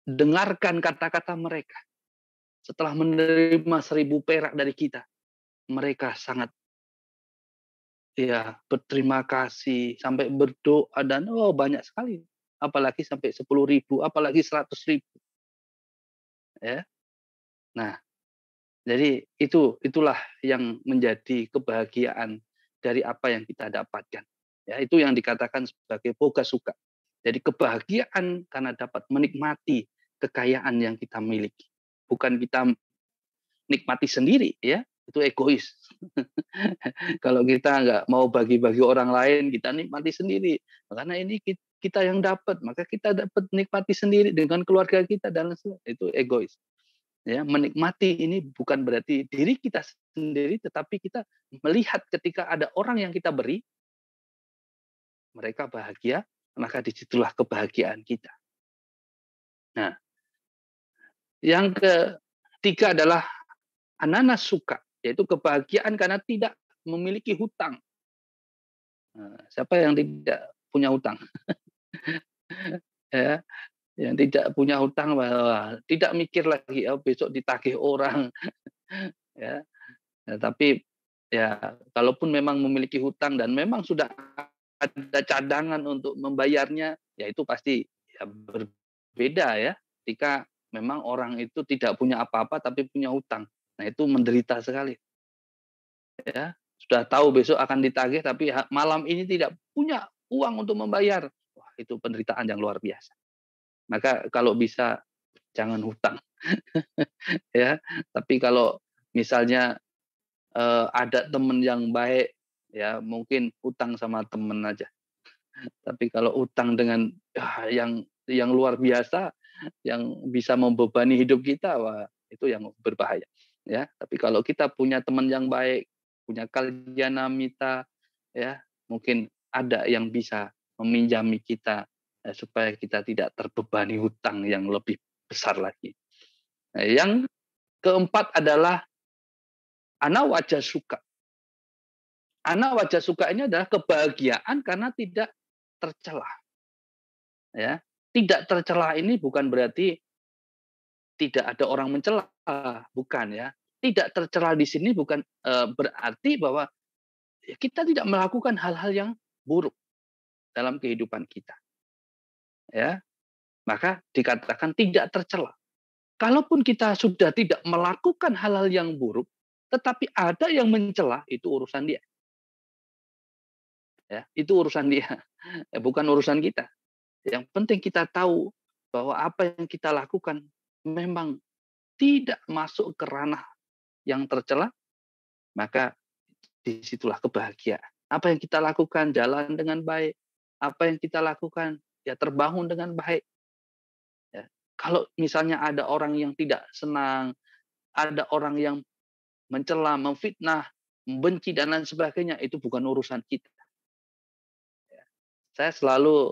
dengarkan kata-kata mereka. Setelah menerima 1.000 perak dari kita, mereka sangat ya berterima kasih, sampai berdoa dan banyak sekali. Apalagi sampai 10.000, apalagi 100.000. Ya. Nah, jadi itulah yang menjadi kebahagiaan dari apa yang kita dapatkan. Ya, itu yang dikatakan sebagai boga suka. Jadi kebahagiaan karena dapat menikmati kekayaan yang kita miliki. Bukan kita nikmati sendiri, ya, itu egois. Kalau kita nggak mau bagi-bagi orang lain, kita nikmati sendiri. Karena ini kita yang dapat, maka kita dapat nikmati sendiri dengan keluarga kita dan itu egois. Ya, menikmati ini bukan berarti diri kita sendiri, tetapi kita melihat ketika ada orang yang kita beri, mereka bahagia, maka disitulah kebahagiaan kita. Nah, yang ketiga adalah ananas suka, yaitu kebahagiaan karena tidak memiliki hutang. Nah, siapa yang tidak punya hutang? Ya, yang tidak punya hutang, tidak mikir lagi besok ditagih orang. Ya, tapi ya kalaupun memang memiliki hutang dan memang sudah ada cadangan untuk membayarnya, ya itu pasti ya berbeda ya. Ketika memang orang itu tidak punya apa-apa tapi punya hutang, nah itu menderita sekali. Ya, sudah tahu besok akan ditagih tapi malam ini tidak punya uang untuk membayar, wah itu penderitaan yang luar biasa. Maka kalau bisa jangan hutang, ya. Tapi kalau misalnya ada teman yang baik, ya mungkin utang sama teman aja. Tapi kalau utang dengan yang luar biasa, yang bisa membebani hidup kita, wah itu yang berbahaya. Ya, tapi kalau kita punya teman yang baik, punya kalyana mita, ya mungkin ada yang bisa meminjami kita supaya kita tidak terbebani hutang yang lebih besar lagi. Nah, yang keempat adalah ana wajah suka. Ana wajah suka ini adalah kebahagiaan karena tidak tercela. Ya, tidak tercela ini bukan berarti tidak ada orang mencela, bukan ya. Tidak tercela di sini bukan berarti bahwa kita tidak melakukan hal-hal yang buruk dalam kehidupan kita. Ya, maka dikatakan tidak tercela. Kalaupun kita sudah tidak melakukan hal-hal yang buruk, tetapi ada yang mencela, itu urusan dia. Ya, itu urusan dia, bukan urusan kita. Yang penting kita tahu bahwa apa yang kita lakukan memang tidak masuk ke ranah yang tercela, maka disitulah kebahagiaan. Apa yang kita lakukan jalan dengan baik, apa yang kita lakukan ya terbangun dengan baik. Ya. Kalau misalnya ada orang yang tidak senang, ada orang yang mencela, memfitnah, membenci dan lain sebagainya, itu bukan urusan kita. Ya. Saya selalu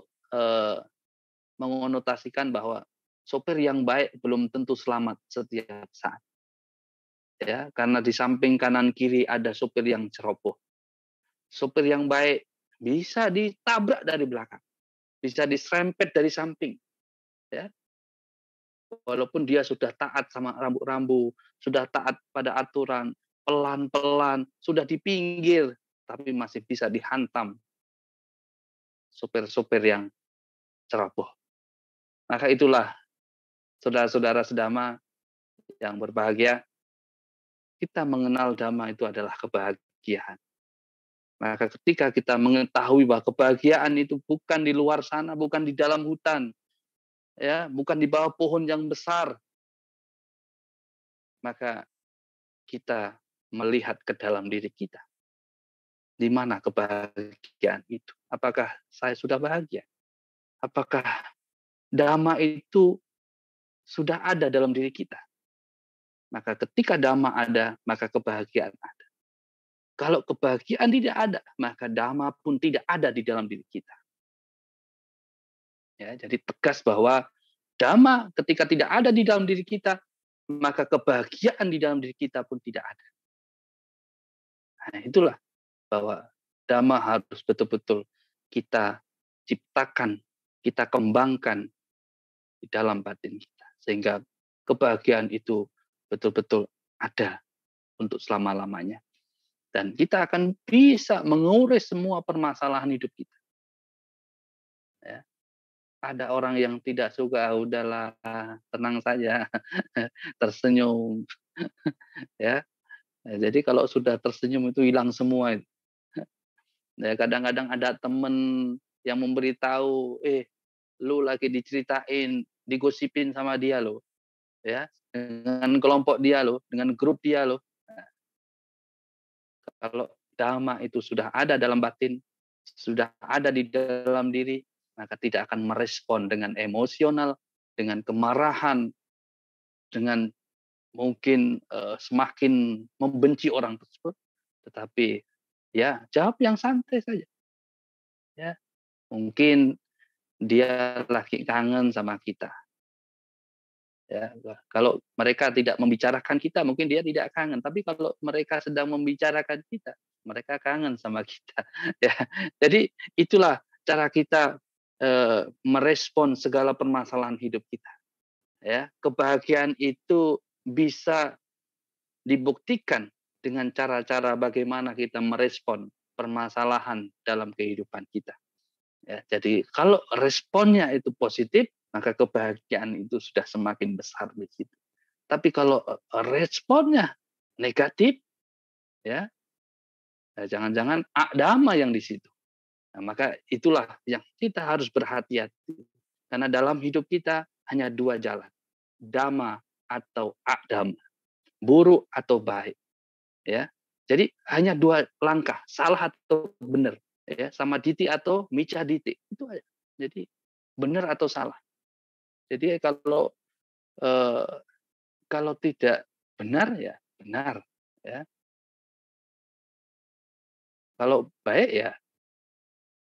mengonotasikan bahwa sopir yang baik belum tentu selamat setiap saat. Ya, karena di samping kanan kiri ada sopir yang ceroboh. Sopir yang baik bisa ditabrak dari belakang, bisa diserempet dari samping. Ya. Walaupun dia sudah taat sama rambu-rambu, sudah taat pada aturan, pelan-pelan, sudah di pinggir, tapi masih bisa dihantam sopir-sopir yang ceroboh. Maka itulah saudara-saudara sedama yang berbahagia, kita mengenal dhamma itu adalah kebahagiaan. Maka ketika kita mengetahui bahwa kebahagiaan itu bukan di luar sana, bukan di dalam hutan, ya, bukan di bawah pohon yang besar, maka kita melihat ke dalam diri kita. Di mana kebahagiaan itu? Apakah saya sudah bahagia? Apakah dhamma itu sudah ada dalam diri kita? Maka ketika dhamma ada, maka kebahagiaan ada. Kalau kebahagiaan tidak ada, maka dhamma pun tidak ada di dalam diri kita. Ya, jadi tegas bahwa dhamma ketika tidak ada di dalam diri kita, maka kebahagiaan di dalam diri kita pun tidak ada. Nah, itulah bahwa dhamma harus betul-betul kita ciptakan, kita kembangkan di dalam batin kita. Sehingga kebahagiaan itu betul-betul ada untuk selama-lamanya. Dan kita akan bisa mengurai semua permasalahan hidup kita. Ya. Ada orang yang tidak suka, udahlah, tenang saja, tersenyum. Ya. Jadi kalau sudah tersenyum itu hilang semua. Ya, kadang-kadang ada teman yang memberitahu, lu lagi diceritain, digosipin sama dia loh. Ya, dengan kelompok dia loh, dengan grup dia loh. Nah, kalau dhamma itu sudah ada dalam batin, sudah ada di dalam diri, maka tidak akan merespon dengan emosional, dengan kemarahan, dengan mungkin semakin membenci orang tersebut, tetapi ya jawab yang santai saja. Ya, mungkin dia lagi kangen sama kita. Ya, kalau mereka tidak membicarakan kita, mungkin dia tidak kangen. Tapi kalau mereka sedang membicarakan kita, mereka kangen sama kita. Ya, jadi itulah cara kita merespon segala permasalahan hidup kita. Ya, kebahagiaan itu bisa dibuktikan dengan cara-cara bagaimana kita merespon permasalahan dalam kehidupan kita. Ya, jadi kalau responnya itu positif, maka kebahagiaan itu sudah semakin besar di situ. Tapi kalau responnya negatif, ya jangan-jangan dhamma yang di situ. Nah, maka itulah yang kita harus berhati-hati. Karena dalam hidup kita hanya dua jalan, dhamma atau adhamma, buruk atau baik. Ya, jadi hanya dua langkah, salah atau benar. Ya, sama diti atau mica diti, itu aja. Jadi benar atau salah. Jadi kalau tidak benar ya benar, ya. Kalau baik ya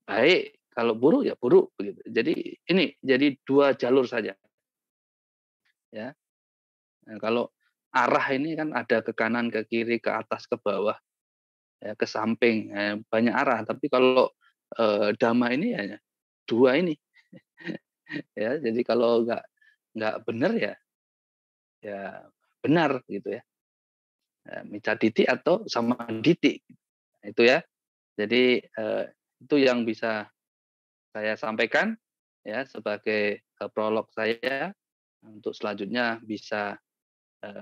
baik, kalau buruk ya buruk begitu. Jadi ini jadi dua jalur saja. Ya. Nah, kalau arah ini kan ada ke kanan, ke kiri, ke atas, ke bawah, ya, ke samping, banyak arah. Tapi kalau dhamma ini ya dua ini. Ya, jadi kalau nggak benar ya benar gitu ya. Mica diti atau sama diti. Itu ya. Jadi itu yang bisa saya sampaikan ya sebagai prolog saya. Untuk selanjutnya bisa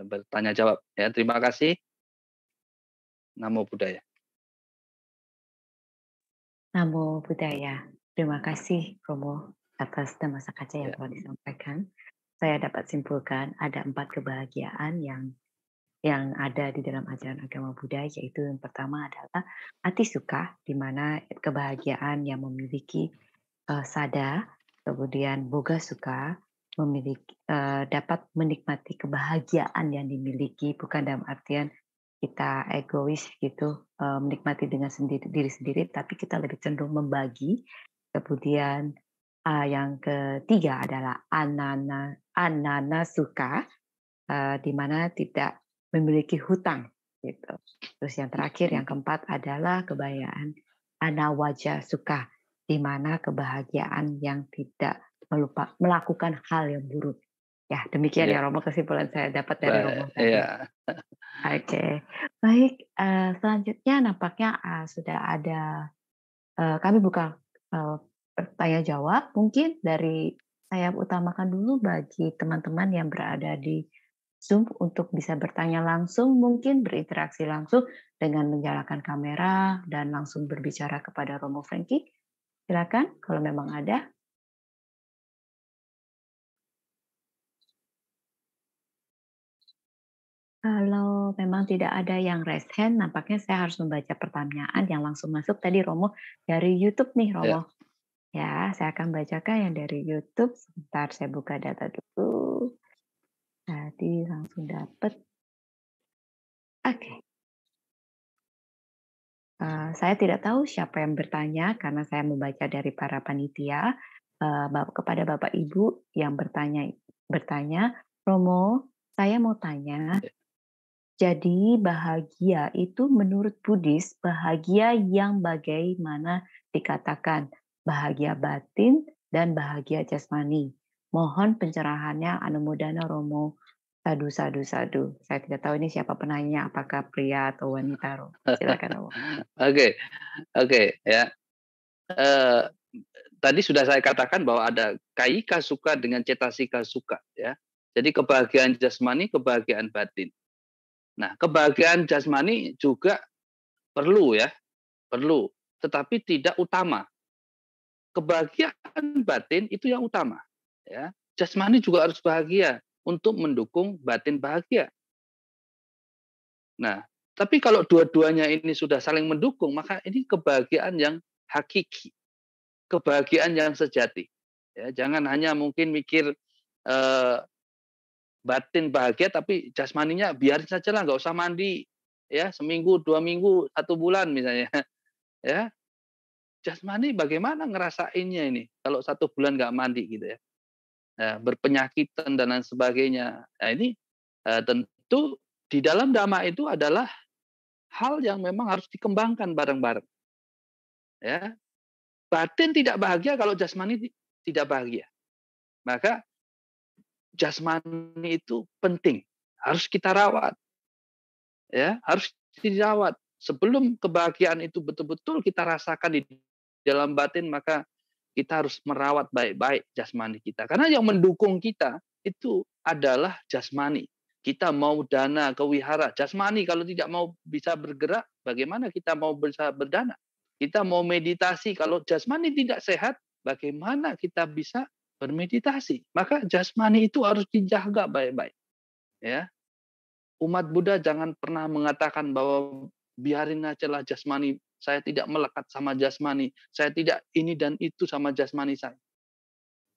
bertanya jawab ya. Terima kasih. Namo Buddhaya. Namo Buddhaya. Terima kasih, Romo. atas tema kaca yang Ya. telah disampaikan. Saya dapat simpulkan ada 4 kebahagiaan yang ada di dalam ajaran agama Buddha, yaitu yang pertama adalah ati suka, di mana kebahagiaan yang memiliki sada, kemudian boga suka, dapat menikmati kebahagiaan yang dimiliki, bukan dalam artian kita egois gitu, menikmati dengan diri sendiri, tapi kita lebih cenderung membagi. Kemudian yang ketiga adalah anana suka, di mana tidak memiliki hutang gitu. Terus yang terakhir yang keempat adalah kebahagiaan anawaja suka, di mana kebahagiaan yang tidak melakukan hal yang buruk. Ya, demikian ya Romo kesimpulan saya dapat dari Romo tadi. Ya. Oke, baik. Selanjutnya nampaknya sudah ada. Kami buka tanya jawab. Mungkin dari saya utamakan dulu bagi teman-teman yang berada di Zoom untuk bisa bertanya langsung, mungkin berinteraksi langsung dengan menyalakan kamera dan langsung berbicara kepada Romo Frankie. Silakan kalau memang ada. Kalau memang tidak ada yang raise hand, nampaknya saya harus membaca pertanyaan yang langsung masuk tadi Romo dari YouTube nih Romo. Ya, saya akan bacakan yang dari YouTube. Sebentar saya buka data dulu. Tadi langsung dapat. Oke. Saya tidak tahu siapa yang bertanya karena saya membaca dari para panitia. Kepada Bapak Ibu yang bertanya, Romo, saya mau tanya. Jadi bahagia itu menurut Buddhis, bahagia yang bagaimana dikatakan bahagia batin dan bahagia jasmani. Mohon pencerahannya Anumodana Romo. Sadu, sadu, sadu. Saya tidak tahu ini siapa penanya, apakah pria atau wanita Romo. Silakan Romo. Oke, ya. Tadi sudah saya katakan bahwa ada kaika suka dengan cetasika suka, ya. Jadi kebahagiaan jasmani, kebahagiaan batin. Nah, kebahagiaan jasmani juga perlu, tetapi tidak utama. Kebahagiaan batin itu yang utama, ya. Jasmani juga harus bahagia untuk mendukung batin bahagia. Nah, tapi kalau dua-duanya ini sudah saling mendukung, maka ini kebahagiaan yang hakiki, kebahagiaan yang sejati. Ya, jangan hanya mungkin mikir batin bahagia tapi jasmaninya biarin saja lah, nggak usah mandi, ya, seminggu, 2 minggu, 1 bulan misalnya, ya. Jasmani bagaimana ngerasainnya ini kalau 1 bulan nggak mandi gitu ya, berpenyakitan dan lain sebagainya. Nah ini tentu di dalam dhamma itu adalah hal yang memang harus dikembangkan bareng-bareng, ya. Batin tidak bahagia kalau jasmani tidak bahagia, maka jasmani itu penting, harus kita rawat, ya, harus dirawat. Sebelum kebahagiaan itu betul-betul kita rasakan di dalam batin, maka kita harus merawat baik-baik jasmani kita. Karena yang mendukung kita itu adalah jasmani. Kita mau dana ke wihara, jasmani kalau tidak mau bisa bergerak, bagaimana kita mau bisa berdana? Kita mau meditasi, kalau jasmani tidak sehat, bagaimana kita bisa bermeditasi? Maka jasmani itu harus dijaga baik-baik. Ya, umat Buddha jangan pernah mengatakan bahwa biarin aja lah jasmani, saya tidak melekat sama jasmani, saya tidak ini dan itu sama jasmani saya.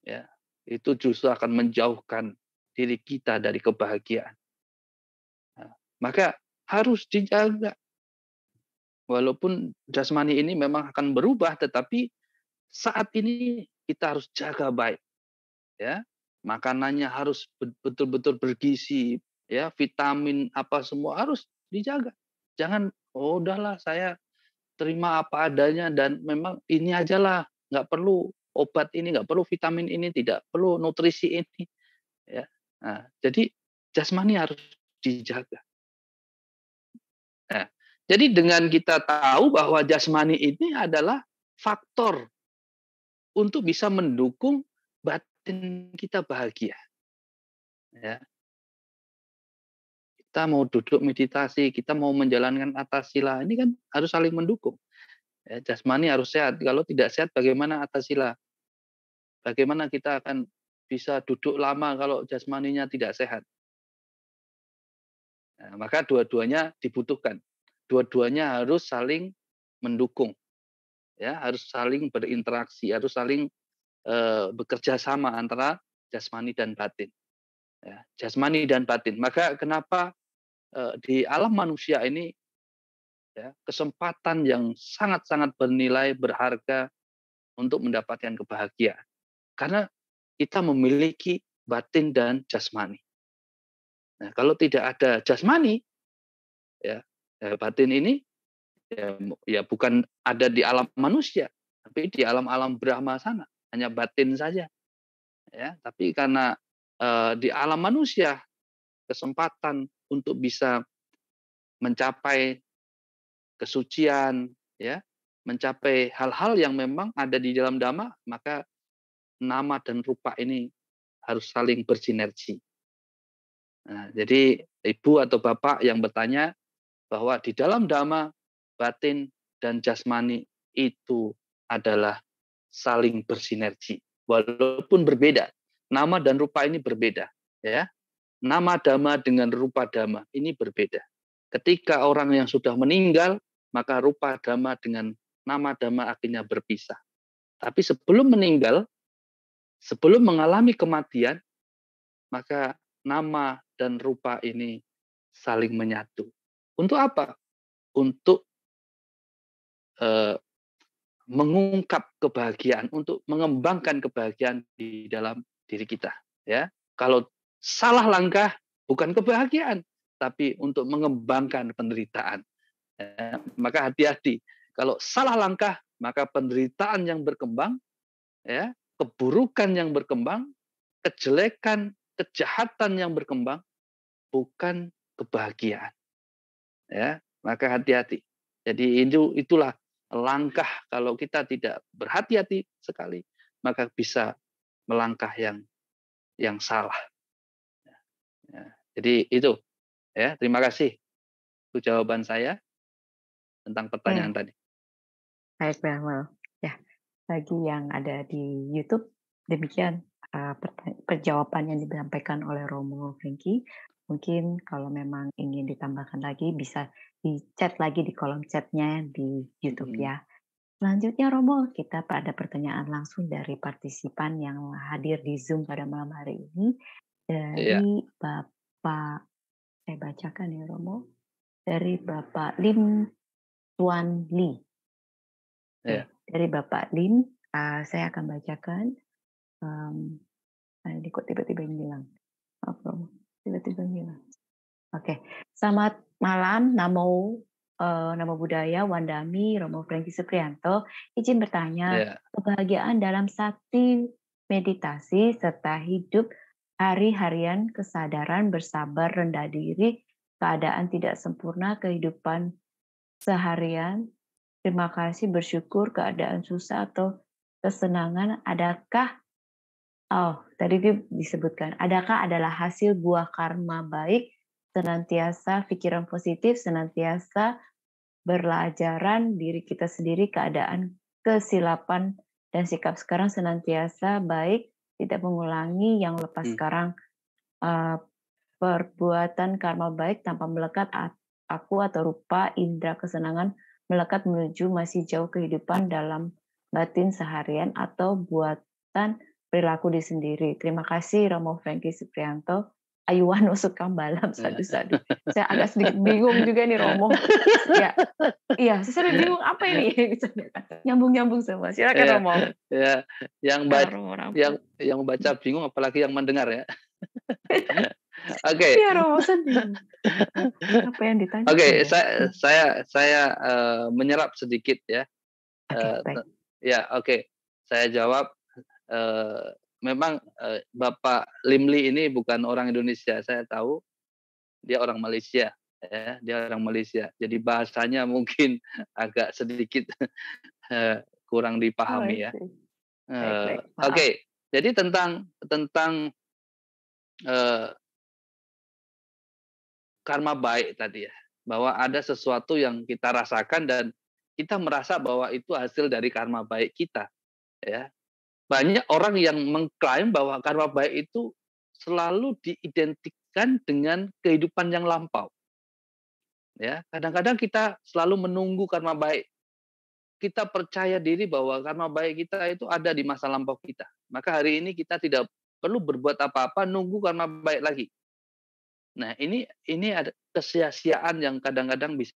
Ya, itu justru akan menjauhkan diri kita dari kebahagiaan. Nah, maka harus dijaga. Walaupun jasmani ini memang akan berubah, tetapi saat ini kita harus jaga baik. Ya, makanannya harus betul-betul bergizi, ya, vitamin apa semua harus dijaga. Jangan udahlah saya terima apa adanya dan memang ini aja lah, nggak perlu obat ini, nggak perlu vitamin ini, tidak perlu nutrisi ini, ya. Nah, jadi jasmani harus dijaga. Nah, jadi dengan kita tahu bahwa jasmani ini adalah faktor untuk bisa mendukung batin kita bahagia. Ya. Kita mau duduk meditasi, kita mau menjalankan atasila, ini kan harus saling mendukung. Ya, jasmani harus sehat. Kalau tidak sehat, bagaimana atasila? bagaimana kita akan bisa duduk lama kalau jasmaninya tidak sehat? Nah, maka dua-duanya dibutuhkan. Dua-duanya harus saling mendukung, ya, harus saling berinteraksi, harus saling bekerja sama antara jasmani dan batin. Ya, jasmani dan batin. Maka kenapa di alam manusia ini, ya, kesempatan yang sangat-sangat bernilai, berharga untuk mendapatkan kebahagiaan. Karena kita memiliki batin dan jasmani. Nah, kalau tidak ada jasmani, ya, batin ini ya bukan ada di alam manusia, tapi di alam-alam Brahma sana, hanya batin saja. Ya, tapi karena di alam manusia kesempatan untuk bisa mencapai kesucian, ya, mencapai hal-hal yang memang ada di dalam Dhamma, maka nama dan rupa ini harus saling bersinergi. Nah, jadi ibu atau bapak yang bertanya bahwa di dalam Dhamma, batin dan jasmani itu adalah saling bersinergi. Walaupun berbeda, nama dan rupa ini berbeda. Ya, nama Dhamma dengan rupa Dhamma ini berbeda. Ketika orang yang sudah meninggal, maka rupa Dhamma dengan nama Dhamma akhirnya berpisah. Tapi sebelum meninggal, sebelum mengalami kematian, maka nama dan rupa ini saling menyatu. Untuk apa? Untuk mengungkap kebahagiaan, untuk mengembangkan kebahagiaan di dalam diri kita. Ya, kalau salah langkah bukan kebahagiaan, tapi untuk mengembangkan penderitaan. Ya, maka hati-hati. Kalau salah langkah, maka penderitaan yang berkembang, ya, keburukan yang berkembang, kejelekan, kejahatan yang berkembang, bukan kebahagiaan. Ya, maka hati-hati. Jadi itulah langkah kalau kita tidak berhati-hati sekali, maka bisa melangkah yang salah. Ya, jadi itu, ya. Terima kasih untuk jawaban saya tentang pertanyaan tadi. Baik, Bang. Ya, bagi yang ada di YouTube, demikian jawaban yang disampaikan oleh Romo Frankie. Mungkin kalau memang ingin ditambahkan lagi, bisa di chat lagi di kolom chatnya di YouTube ya. Selanjutnya Romo, kita pada pertanyaan langsung dari partisipan yang hadir di Zoom pada malam hari ini. Dari Bapak, saya bacakan ya Romo, dari Bapak Lim Tuan Li. Dari Bapak Lim, saya akan bacakan. Ini kok tiba-tiba hilang. Maaf Romo, tiba-tiba hilang. Oke, selamat malam, Namo Buddhaya, Wandami, Romo Frankie Supriyanto. Izin bertanya, kebahagiaan dalam sakti meditasi serta hidup hari-harian, kesadaran, bersabar, rendah diri, keadaan tidak sempurna, kehidupan seharian, terima kasih, bersyukur, keadaan susah atau kesenangan, adakah, tadi disebutkan, adakah adalah hasil buah karma baik, senantiasa pikiran positif, senantiasa belajaran diri kita sendiri, keadaan kesilapan dan sikap sekarang senantiasa baik, tidak mengulangi yang lepas sekarang, perbuatan karma baik tanpa melekat aku atau rupa indera kesenangan melekat menuju masih jauh kehidupan dalam batin seharian atau buatan perilaku diri sendiri. Terima kasih Romo Frankie Supriyanto. Ayuwan Usukam Balam, sadu-sadu. Saya agak sedikit bingung juga nih Romo. Iya, saya sedikit bingung apa ini? Nyambung-nyambung semua. Silakan Romo. Ya, yang membaca bingung, apalagi yang mendengar ya. Oke. Iya Romo sedih. Apa yang ditanya? Oke, saya menyerap sedikit ya. Ya, oke. Saya jawab. Memang Bapak Limli ini bukan orang Indonesia, saya tahu dia orang Malaysia, ya, dia orang Malaysia. Jadi bahasanya mungkin agak sedikit kurang dipahami ya. Oke, jadi tentang karma baik tadi ya, bahwa ada sesuatu yang kita rasakan dan kita merasa bahwa itu hasil dari karma baik kita, ya. banyak orang yang mengklaim bahwa karma baik itu selalu diidentikan dengan kehidupan yang lampau. Ya, kadang-kadang kita selalu menunggu karma baik. Kita percaya diri bahwa karma baik kita itu ada di masa lampau kita. Maka hari ini kita tidak perlu berbuat apa-apa, nunggu karma baik lagi. Nah, ini ada kesia-siaan yang kadang-kadang bisa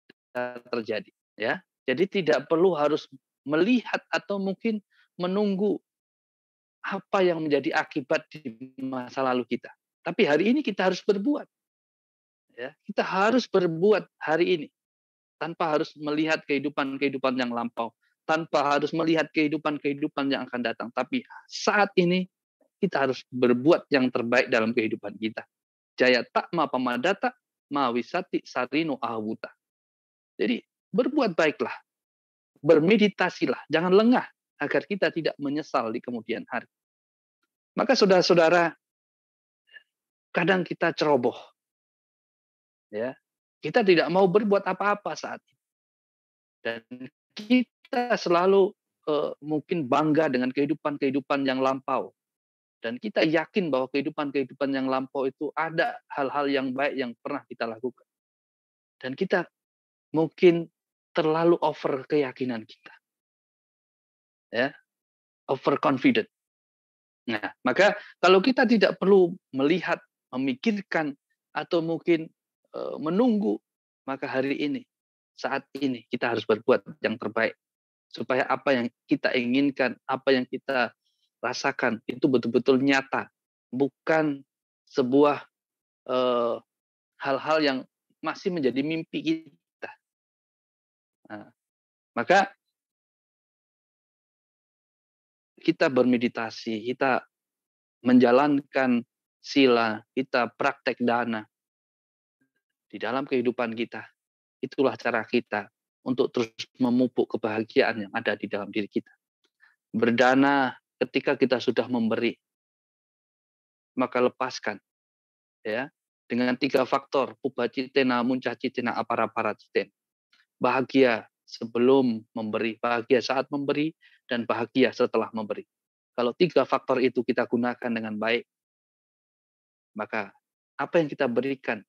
terjadi, ya. Jadi tidak perlu harus melihat atau mungkin menunggu apa yang menjadi akibat di masa lalu kita. Tapi hari ini kita harus berbuat. Ya, kita harus berbuat hari ini tanpa harus melihat kehidupan-kehidupan yang lampau, tanpa harus melihat kehidupan-kehidupan yang akan datang. Tapi saat ini kita harus berbuat yang terbaik dalam kehidupan kita. Jaya takma pamadata mawisati sarino ahwuta. Jadi berbuat baiklah, bermeditasilah, jangan lengah agar kita tidak menyesal di kemudian hari. Maka saudara-saudara, kadang kita ceroboh, ya, kita tidak mau berbuat apa-apa saat ini, dan kita selalu mungkin bangga dengan kehidupan-kehidupan yang lampau. Dan kita yakin bahwa kehidupan-kehidupan yang lampau itu ada hal-hal yang baik yang pernah kita lakukan. Dan kita mungkin terlalu over keyakinan kita. Ya, over confident. Nah, maka kalau kita tidak perlu melihat, memikirkan, atau mungkin menunggu, maka hari ini, saat ini kita harus berbuat yang terbaik. Supaya apa yang kita inginkan, apa yang kita rasakan itu betul-betul nyata, bukan sebuah hal-hal yang masih menjadi mimpi kita. Nah, maka kita bermeditasi, kita menjalankan sila, kita praktek dana di dalam kehidupan kita. Itulah cara kita untuk terus memupuk kebahagiaan yang ada di dalam diri kita. Berdana ketika kita sudah memberi, maka lepaskan, ya, dengan 3 faktor: pubacitena, muncacitena, aparaparacitena. Bahagia sebelum memberi, bahagia saat memberi, dan bahagia setelah memberi. Kalau 3 faktor itu kita gunakan dengan baik, maka apa yang kita berikan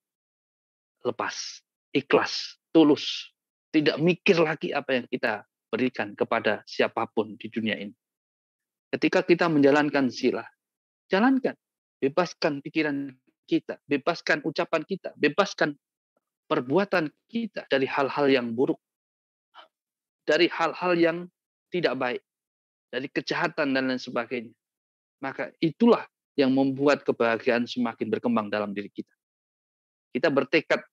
lepas, ikhlas, tulus, tidak mikir lagi apa yang kita berikan kepada siapapun di dunia ini. Ketika kita menjalankan sila, jalankan, bebaskan pikiran kita, bebaskan ucapan kita, bebaskan perbuatan kita dari hal-hal yang buruk, dari hal-hal yang tidak baik, dari kejahatan dan lain sebagainya. Maka itulah yang membuat kebahagiaan semakin berkembang dalam diri kita. Kita bertekad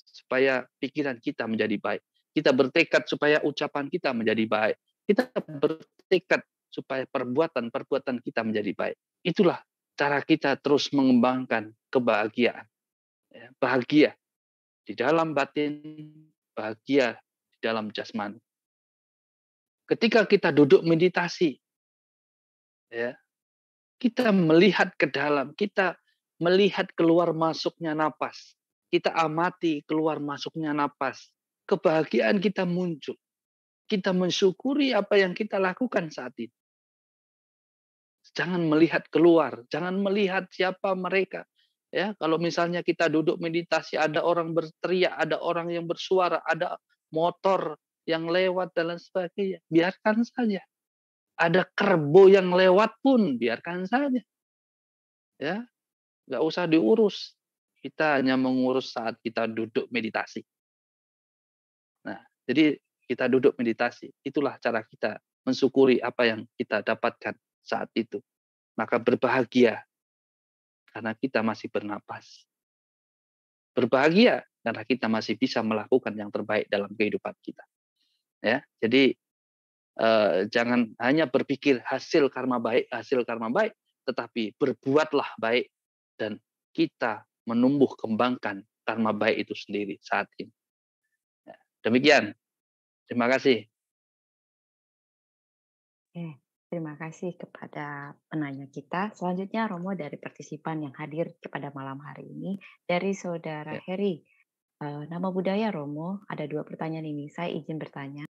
supaya pikiran kita menjadi baik. Kita bertekad supaya ucapan kita menjadi baik. Kita bertekad supaya perbuatan kita menjadi baik. Itulah cara kita terus mengembangkan kebahagiaan. Bahagia di dalam batin, bahagia di dalam jasmani. Ketika kita duduk meditasi, ya, kita melihat ke dalam, kita melihat keluar masuknya napas, kita amati keluar masuknya napas, kebahagiaan kita muncul. Kita mensyukuri apa yang kita lakukan saat ini. Jangan melihat keluar, jangan melihat siapa mereka. Ya, kalau misalnya kita duduk meditasi, ada orang berteriak, ada orang yang bersuara, ada motor yang lewat dan lain sebagainya, biarkan saja. Ada kerbau yang lewat pun biarkan saja. Ya, nggak usah diurus. Kita hanya mengurus saat kita duduk meditasi. Nah, jadi kita duduk meditasi, itulah cara kita mensyukuri apa yang kita dapatkan saat itu. Maka berbahagia karena kita masih bernapas. Berbahagia karena kita masih bisa melakukan yang terbaik dalam kehidupan kita. Ya, jadi jangan hanya berpikir hasil karma baik, tetapi berbuatlah baik dan kita menumbuh kembangkan karma baik itu sendiri saat ini. Ya, demikian. Terima kasih. Terima kasih kepada penanya kita. Selanjutnya Romo dari partisipan yang hadir pada malam hari ini dari Saudara Heri. Nama budaya Romo, ada 2 pertanyaan ini. Saya izin bertanya.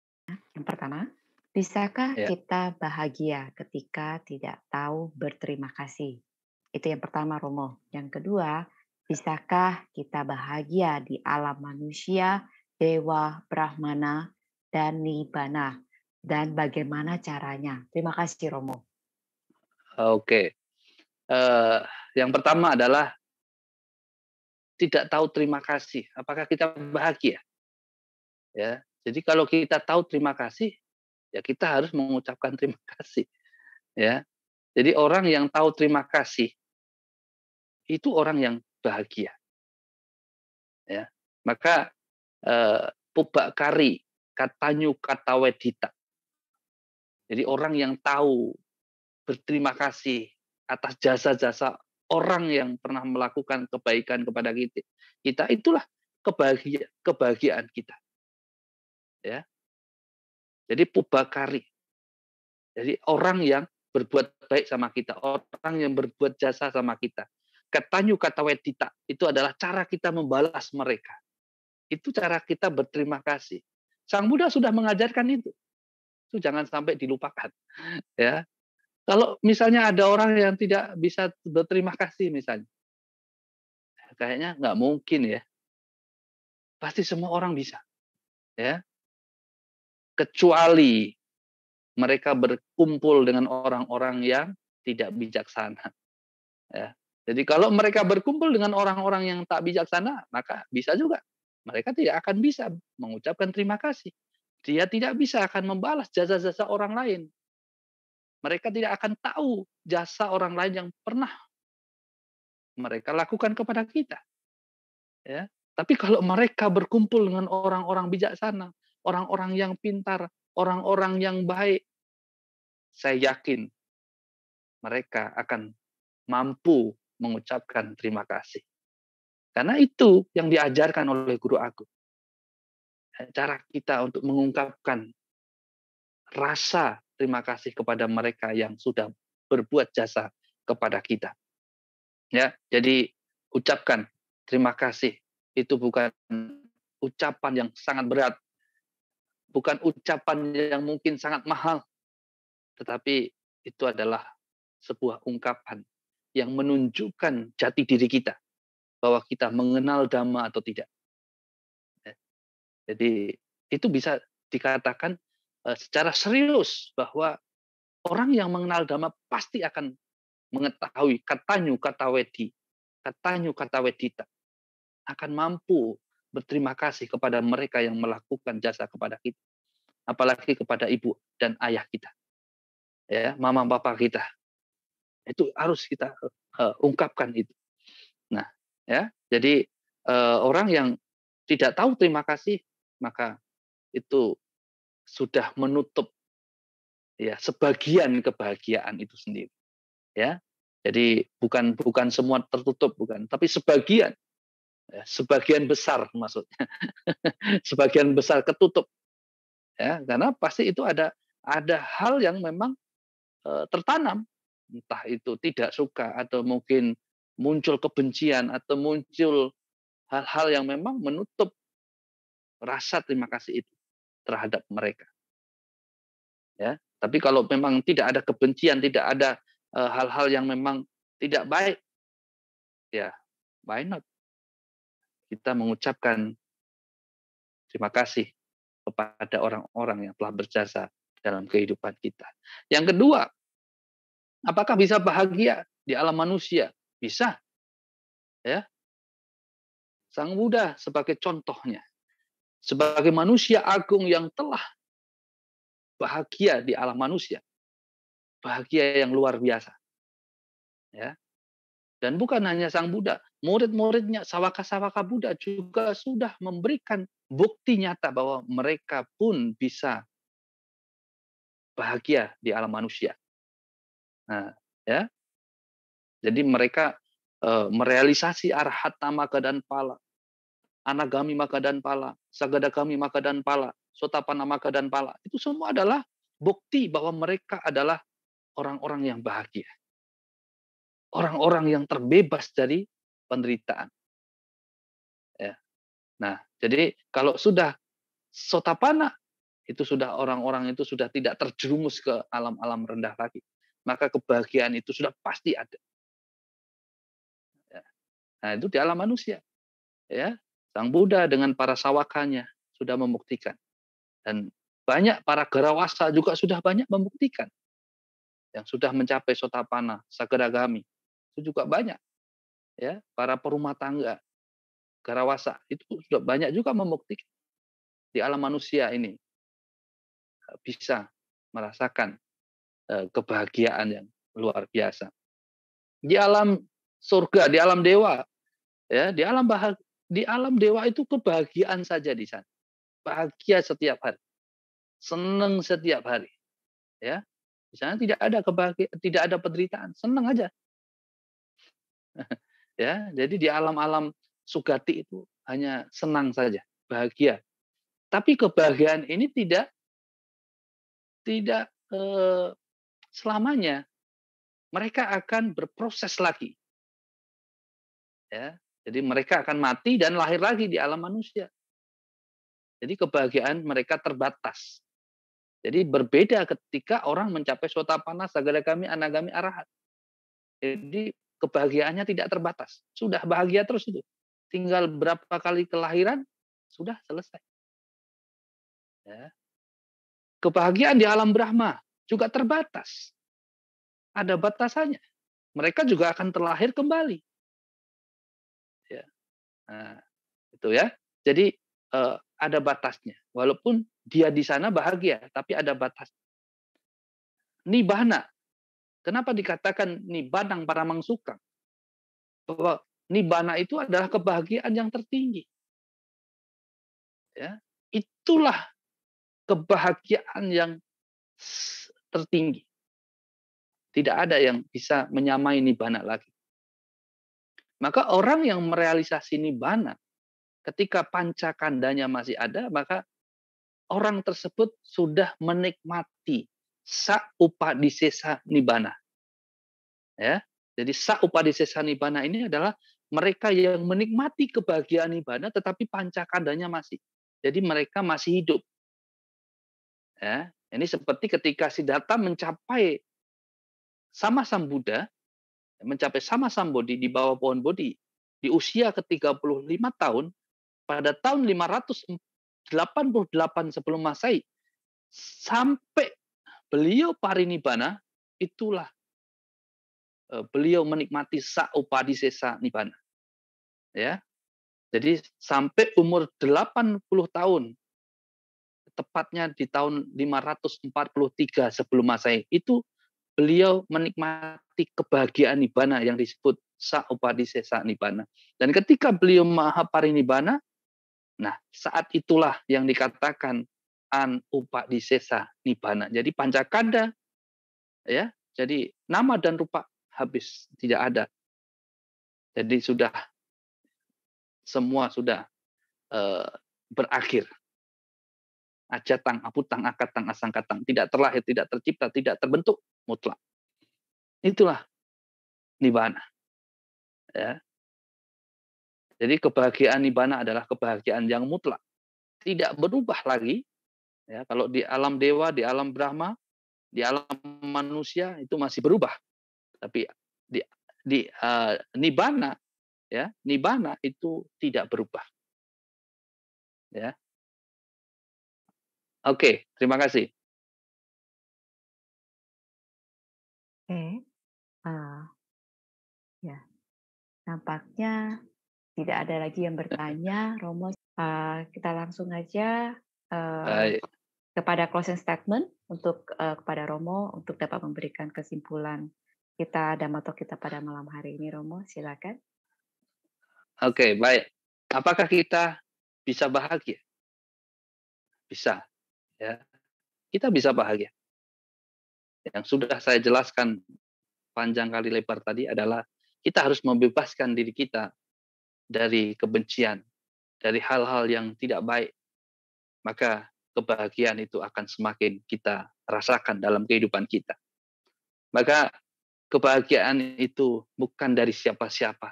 Yang pertama, Bisakah Ya. kita bahagia ketika tidak tahu berterima kasih? Itu yang pertama, Romo. Yang kedua, bisakah kita bahagia di alam manusia, dewa, brahmana, dan nibbana? Dan bagaimana caranya? Terima kasih, Romo. Oke. Yang pertama adalah tidak tahu terima kasih. Apakah kita bahagia? Ya. Jadi kalau kita tahu terima kasih, ya kita harus mengucapkan terima kasih. Ya. Jadi orang yang tahu terima kasih itu orang yang bahagia. Ya. Maka pubak kari katanyu kata wedita. Jadi orang yang tahu berterima kasih atas jasa-jasa orang yang pernah melakukan kebaikan kepada kita, itulah kebahagiaan kita. Ya. Jadi pubakari. Jadi orang yang berbuat baik sama kita, orang yang berbuat jasa sama kita. Katanyu kata wedita, itu adalah cara kita membalas mereka. Itu cara kita berterima kasih. Sang Buddha sudah mengajarkan itu. Itu jangan sampai dilupakan. Ya. Kalau misalnya ada orang yang tidak bisa berterima kasih misalnya, kayaknya nggak mungkin ya. Pasti semua orang bisa. Ya. Kecuali mereka berkumpul dengan orang-orang yang tidak bijaksana. Ya. Jadi kalau mereka berkumpul dengan orang-orang yang tak bijaksana, maka bisa juga. Mereka tidak akan bisa mengucapkan terima kasih. Dia tidak bisa akan membalas jasa-jasa orang lain. Mereka tidak akan tahu jasa orang lain yang pernah mereka lakukan kepada kita. Ya. Tapi kalau mereka berkumpul dengan orang-orang bijaksana, orang-orang yang pintar, orang-orang yang baik, saya yakin mereka akan mampu mengucapkan terima kasih. Karena itu yang diajarkan oleh Guru Agung. Cara kita untuk mengungkapkan rasa terima kasih kepada mereka yang sudah berbuat jasa kepada kita. Ya, jadi ucapkan terima kasih. Itu bukan ucapan yang sangat berat, bukan ucapan yang mungkin sangat mahal, tetapi itu adalah sebuah ungkapan yang menunjukkan jati diri kita, bahwa kita mengenal Dhamma atau tidak. Jadi itu bisa dikatakan secara serius bahwa orang yang mengenal Dhamma pasti akan mengetahui katanyu kata wedita, akan mampu berterima kasih kepada mereka yang melakukan jasa kepada kita, apalagi kepada ibu dan ayah kita, ya, mama papa kita. Itu harus kita ungkapkan itu. Nah, ya, jadi orang yang tidak tahu terima kasih, maka itu sudah menutup ya sebagian kebahagiaan itu sendiri. Ya, jadi bukan semua tertutup, bukan, tapi sebagian, ya, sebagian besar maksudnya, sebagian besar ketutup. Ya, karena pasti itu ada hal yang memang tertanam, entah itu tidak suka atau mungkin muncul kebencian atau muncul hal-hal yang memang menutup rasa terima kasih itu terhadap mereka. Ya, tapi kalau memang tidak ada kebencian, tidak ada hal-hal yang memang tidak baik, ya why not? Kita mengucapkan terima kasih kepada orang-orang yang telah berjasa dalam kehidupan kita. Yang kedua, apakah bisa bahagia di alam manusia? Bisa. Ya. Sang Buddha sebagai contohnya, sebagai manusia agung yang telah bahagia di alam manusia, bahagia yang luar biasa. Ya. Dan bukan hanya Sang Buddha, murid-muridnya Sawaka-Sawaka Buddha juga sudah memberikan bukti nyata bahwa mereka pun bisa bahagia di alam manusia. Nah, ya. Jadi mereka merealisasi arhata maka dan pala, anagami maka dan pala, sagadagami maka dan pala, sotapana maka dan pala. Itu semua adalah bukti bahwa mereka adalah orang-orang yang bahagia. Orang-orang yang terbebas dari penderitaan. Ya. Nah, jadi kalau sudah sotapana, itu sudah orang-orang itu sudah tidak terjerumus ke alam-alam rendah lagi. Maka kebahagiaan itu sudah pasti ada. Ya. Nah, itu di alam manusia. Ya, Sang Buddha dengan para sawakanya sudah membuktikan. Dan banyak para garawasa juga sudah banyak membuktikan. Yang sudah mencapai Sotapanna, Sakadagami. Itu juga banyak. Ya, para perumah tangga, garawasa, itu sudah banyak juga membuktikan. Di alam manusia ini bisa merasakan kebahagiaan yang luar biasa. Di alam surga, di alam dewa, ya, di alam dewa itu kebahagiaan saja di sana. Bahagia setiap hari. Senang setiap hari. Ya. Di sana tidak ada kebahagiaan, tidak ada penderitaan, senang aja. Ya, jadi di alam-alam sugati itu hanya senang saja, bahagia. Tapi kebahagiaan ini tidak selamanya. Mereka akan berproses lagi. Ya, jadi mereka akan mati dan lahir lagi di alam manusia. Jadi kebahagiaan mereka terbatas. Jadi berbeda ketika orang mencapai Sotapanna, Sakadagami, Anagami, Arahat. Jadi kebahagiaannya tidak terbatas. Sudah bahagia terus itu. Tinggal berapa kali kelahiran, sudah selesai. Ya. Kebahagiaan di alam Brahma juga terbatas. Ada batasannya. Mereka juga akan terlahir kembali. Ya. Nah, itu ya. Jadi ada batasnya. Walaupun dia di sana bahagia, tapi ada batas. Nibbana. Kenapa dikatakan Nibbanang Paramang Sukang? Bahwa Nibbana itu adalah kebahagiaan yang tertinggi. Ya. Itulah kebahagiaan yang tertinggi. Tidak ada yang bisa menyamai Nibbana lagi. Maka orang yang merealisasi Nibbana, ketika pancakandanya masih ada, maka orang tersebut sudah menikmati sa-upadisesa Nibbana. Ya, jadi sa-upadisesa Nibbana ini adalah mereka yang menikmati kebahagiaan Nibbana, tetapi pancakandanya masih. Jadi mereka masih hidup. Ya, ini seperti ketika Siddhartha mencapai sama Sang Buddha, mencapai sama Sambodhi di bawah pohon Bodhi di usia ke-35 tahun pada tahun 588 sebelum Masehi sampai beliau parinibbana, itulah beliau menikmati sa-upadisesa Nibbana. Ya. Jadi sampai umur 80 tahun, tepatnya di tahun 543 sebelum Masehi, itu beliau menikmati kebahagiaan Nibbana yang disebut sa-upadisesa Nibbana. Dan ketika beliau mahaparinibbana, nah saat itulah yang dikatakan an-upadisesa Nibbana. Jadi pancakanda, ya, jadi nama dan rupa habis, tidak ada. Jadi semua sudah berakhir. Ajatang, aputang, akatang, asangkatang. Tidak terlahir, tidak tercipta, tidak terbentuk, mutlak. Itulah Nibbana. Ya. Jadi kebahagiaan Nibbana adalah kebahagiaan yang mutlak. Tidak berubah lagi. Ya, kalau di alam dewa, di alam Brahma, di alam manusia itu masih berubah. Tapi di Nibbana, ya, Nibbana itu tidak berubah. Ya. Oke, terima kasih. Oke. Ya, nampaknya tidak ada lagi yang bertanya. Romo, kita langsung aja kepada closing statement untuk kepada Romo untuk dapat memberikan kesimpulan kita Dhammatalk kita pada malam hari ini. Romo, silakan. Oke, baik. Apakah kita bisa bahagia? Bisa. Ya, kita bisa bahagia. Yang sudah saya jelaskan panjang kali lebar tadi adalah kita harus membebaskan diri kita dari kebencian, dari hal-hal yang tidak baik. Maka kebahagiaan itu akan semakin kita rasakan dalam kehidupan kita. Maka kebahagiaan itu bukan dari siapa-siapa,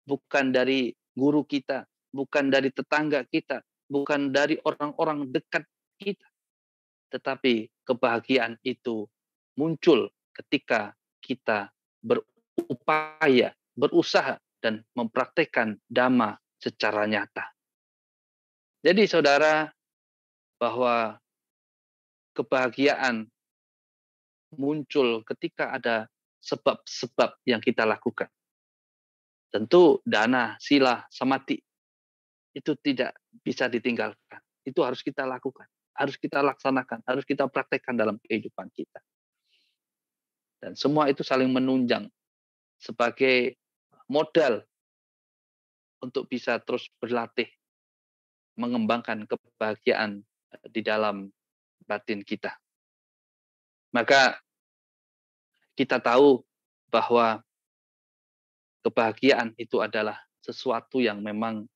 bukan dari guru kita, bukan dari tetangga kita, bukan dari orang-orang dekat kita. Tetapi kebahagiaan itu muncul ketika kita berupaya, berusaha, dan mempraktekkan Dhamma secara nyata. Jadi saudara, bahwa kebahagiaan muncul ketika ada sebab-sebab yang kita lakukan. Tentu dana, sila, samadhi itu tidak bisa ditinggalkan. Itu harus kita lakukan, harus kita laksanakan, harus kita praktekkan dalam kehidupan kita. Dan semua itu saling menunjang sebagai modal untuk bisa terus berlatih mengembangkan kebahagiaan di dalam batin kita. Maka kita tahu bahwa kebahagiaan itu adalah sesuatu yang memang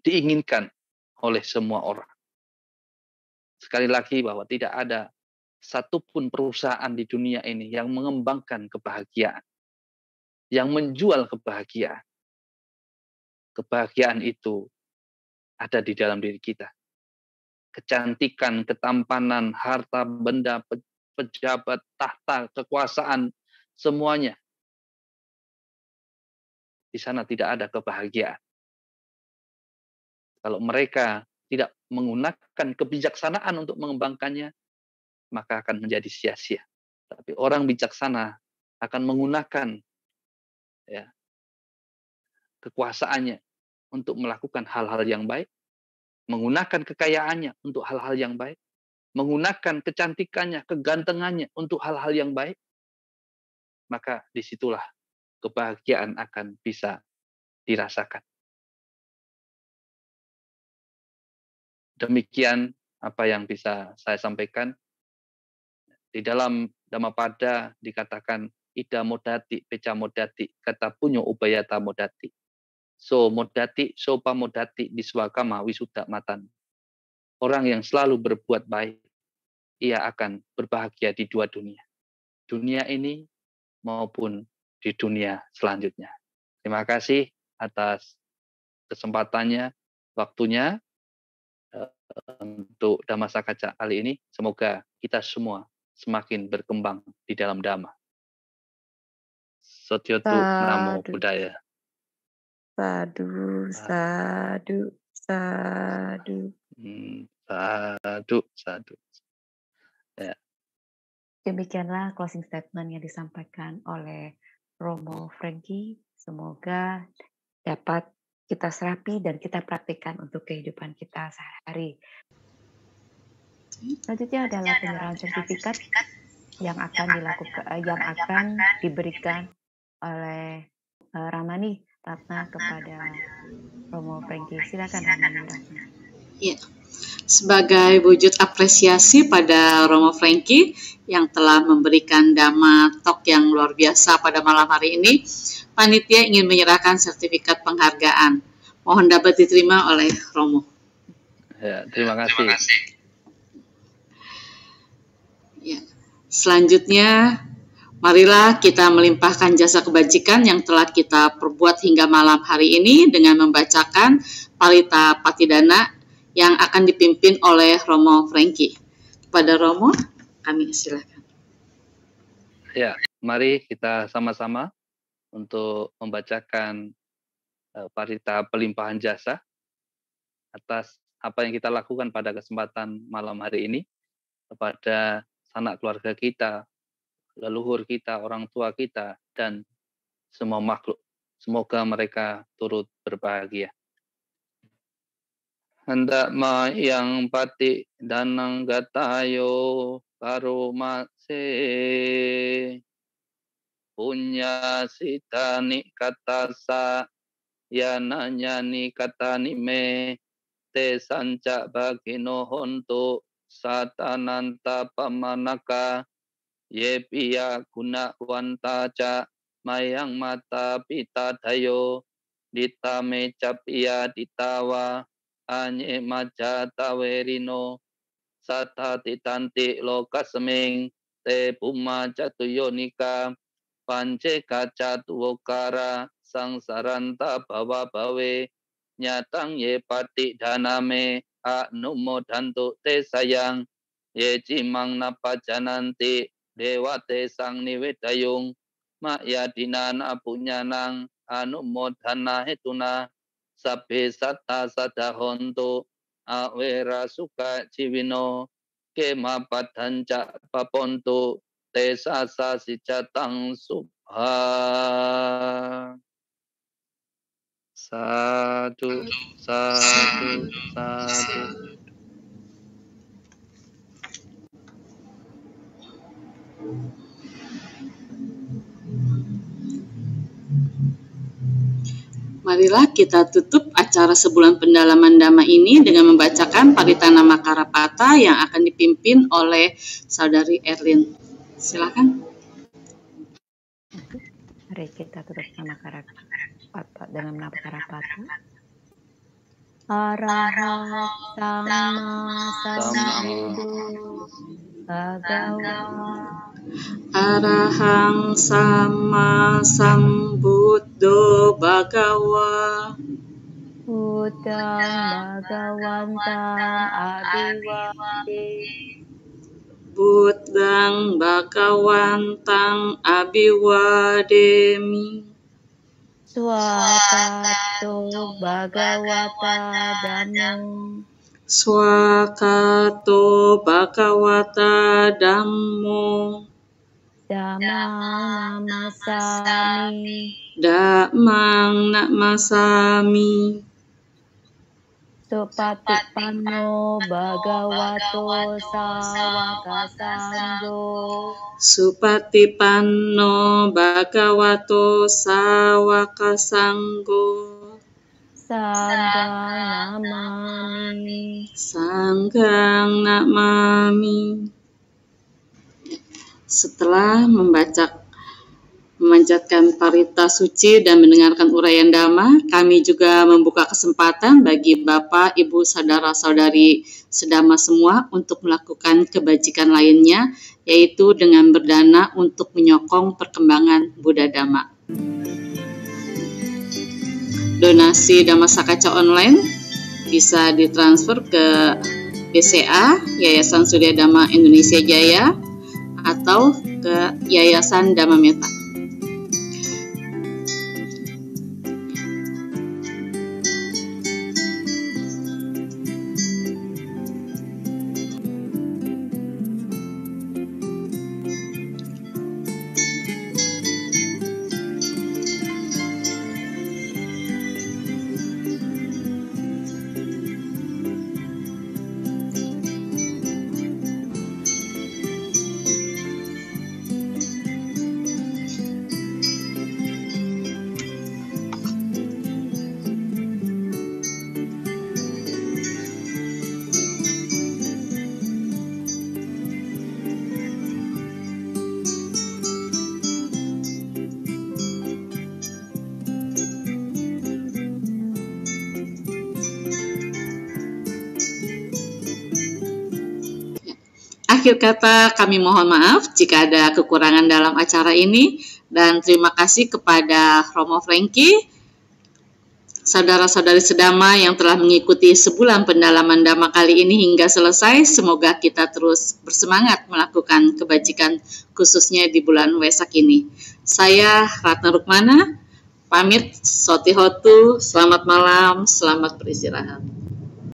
diinginkan oleh semua orang. Sekali lagi bahwa tidak ada satupun perusahaan di dunia ini yang mengembangkan kebahagiaan, yang menjual kebahagiaan. Kebahagiaan itu ada di dalam diri kita. Kecantikan, ketampanan, harta, benda, pejabat, tahta, kekuasaan, semuanya. Di sana tidak ada kebahagiaan. Kalau mereka tidak menggunakan kebijaksanaan untuk mengembangkannya, maka akan menjadi sia-sia. Tapi orang bijaksana akan menggunakan kekuasaannya untuk melakukan hal-hal yang baik, menggunakan kekayaannya untuk hal-hal yang baik, menggunakan kecantikannya, kegantengannya untuk hal-hal yang baik, maka disitulah kebahagiaan akan bisa dirasakan. Demikian apa yang bisa saya sampaikan. Di dalam Dhammapada dikatakan ida modati, peca modati, kata punyo ubayata modati. So modati, sopa modati, diswakama wisuda matan. Orang yang selalu berbuat baik, ia akan berbahagia di dua dunia. Dunia ini maupun di dunia selanjutnya. Terima kasih atas kesempatannya, waktunya untuk Dhamma Sakaca kali ini. Semoga kita semua semakin berkembang di dalam Dhamma. Sotyotu Namo Buddhaya. Sadu, sadu, sadu. Sadu, sadu. Ya. Demikianlah closing statement yang disampaikan oleh Romo Frankie. Semoga dapat kita serapi dan kita praktikkan untuk kehidupan kita sehari-hari. Selanjutnya adalah penyerahan sertifikat yang akan diberikan oleh Ramani Ratna kepada Romo Frankie. Silakan Ramani Ratna. Ya. Sebagai wujud apresiasi pada Romo Frankie yang telah memberikan Dhamma Talk yang luar biasa pada malam hari ini, panitia ingin menyerahkan sertifikat penghargaan. Mohon dapat diterima oleh Romo. Ya, terima kasih. Ya. Selanjutnya, marilah kita melimpahkan jasa kebajikan yang telah kita perbuat hingga malam hari ini dengan membacakan Parita Patidana yang akan dipimpin oleh Romo Frankie. Kepada Romo, kami silakan. Ya, mari kita sama-sama untuk membacakan Parita Pelimpahan Jasa atas apa yang kita lakukan pada kesempatan malam hari ini kepada sanak keluarga kita, leluhur kita, orang tua kita, dan semua makhluk. Semoga mereka turut berbahagia. Hendak mayang pati danang gatayo karumase punya sitani katasa yananyani katani me te sanca bagino hontu satananta pamanaka yepiya guna wantaca mayang mata pita dayo ditame capia ditawa anye maja tawerino sata titanti lokaseming te puma jatuyonika pance kaca tuwokara sang saranta bawa bawe nyatang ye pati daname anumodantu te sayang ye cimang napa jananti dewa te sang niwedayung mak yadinana punyanang anumodana hetuna sabe satta sadahontu awera suka ciwino kema padanca papontu te sasa sijatang subha. Satu, satu, satu. Marilah kita tutup acara sebulan pendalaman Dhamma ini dengan membacakan Paritana Makarapata yang akan dipimpin oleh Saudari Erlin. Silakan. Mari kita tutup dengan Makarapata. Arahang Sama Sambuddho Bhagawa. Arahang Sama Sambuddho Bhagawa. Buddhang Bhagawantang Abhiwade. Buddhang Bhagawantang Abhiwademi. Swakato Bhagawata Dhammo. Swakato Bhagawata Dhammo. Dhammang namasami. Dhammang namasami. Supatipanno Bhagavato Sawaka Sangho. Supatipanno Bhagavato Sawaka Sangho. Sanggang namami. Sanggang namami. Setelah memanjatkan parita suci dan mendengarkan uraian Dhamma, kami juga membuka kesempatan bagi Bapak, Ibu, Saudara-saudari sedama semua untuk melakukan kebajikan lainnya, yaitu dengan berdana untuk menyokong perkembangan Buddha Dhamma. Donasi Dhamma Sakaca online bisa ditransfer ke BCA, Yayasan Surya Dhamma Indonesia Jaya, atau ke Yayasan Dhamma Meta. Akhir kata, kami mohon maaf jika ada kekurangan dalam acara ini, dan terima kasih kepada Romo Franky, saudara-saudari sedama yang telah mengikuti sebulan pendalaman Dhamma kali ini hingga selesai. Semoga kita terus bersemangat melakukan kebajikan, khususnya di bulan Wesak ini. Saya Ratna Rukmana, pamit, Sotihotu, selamat malam, selamat beristirahat.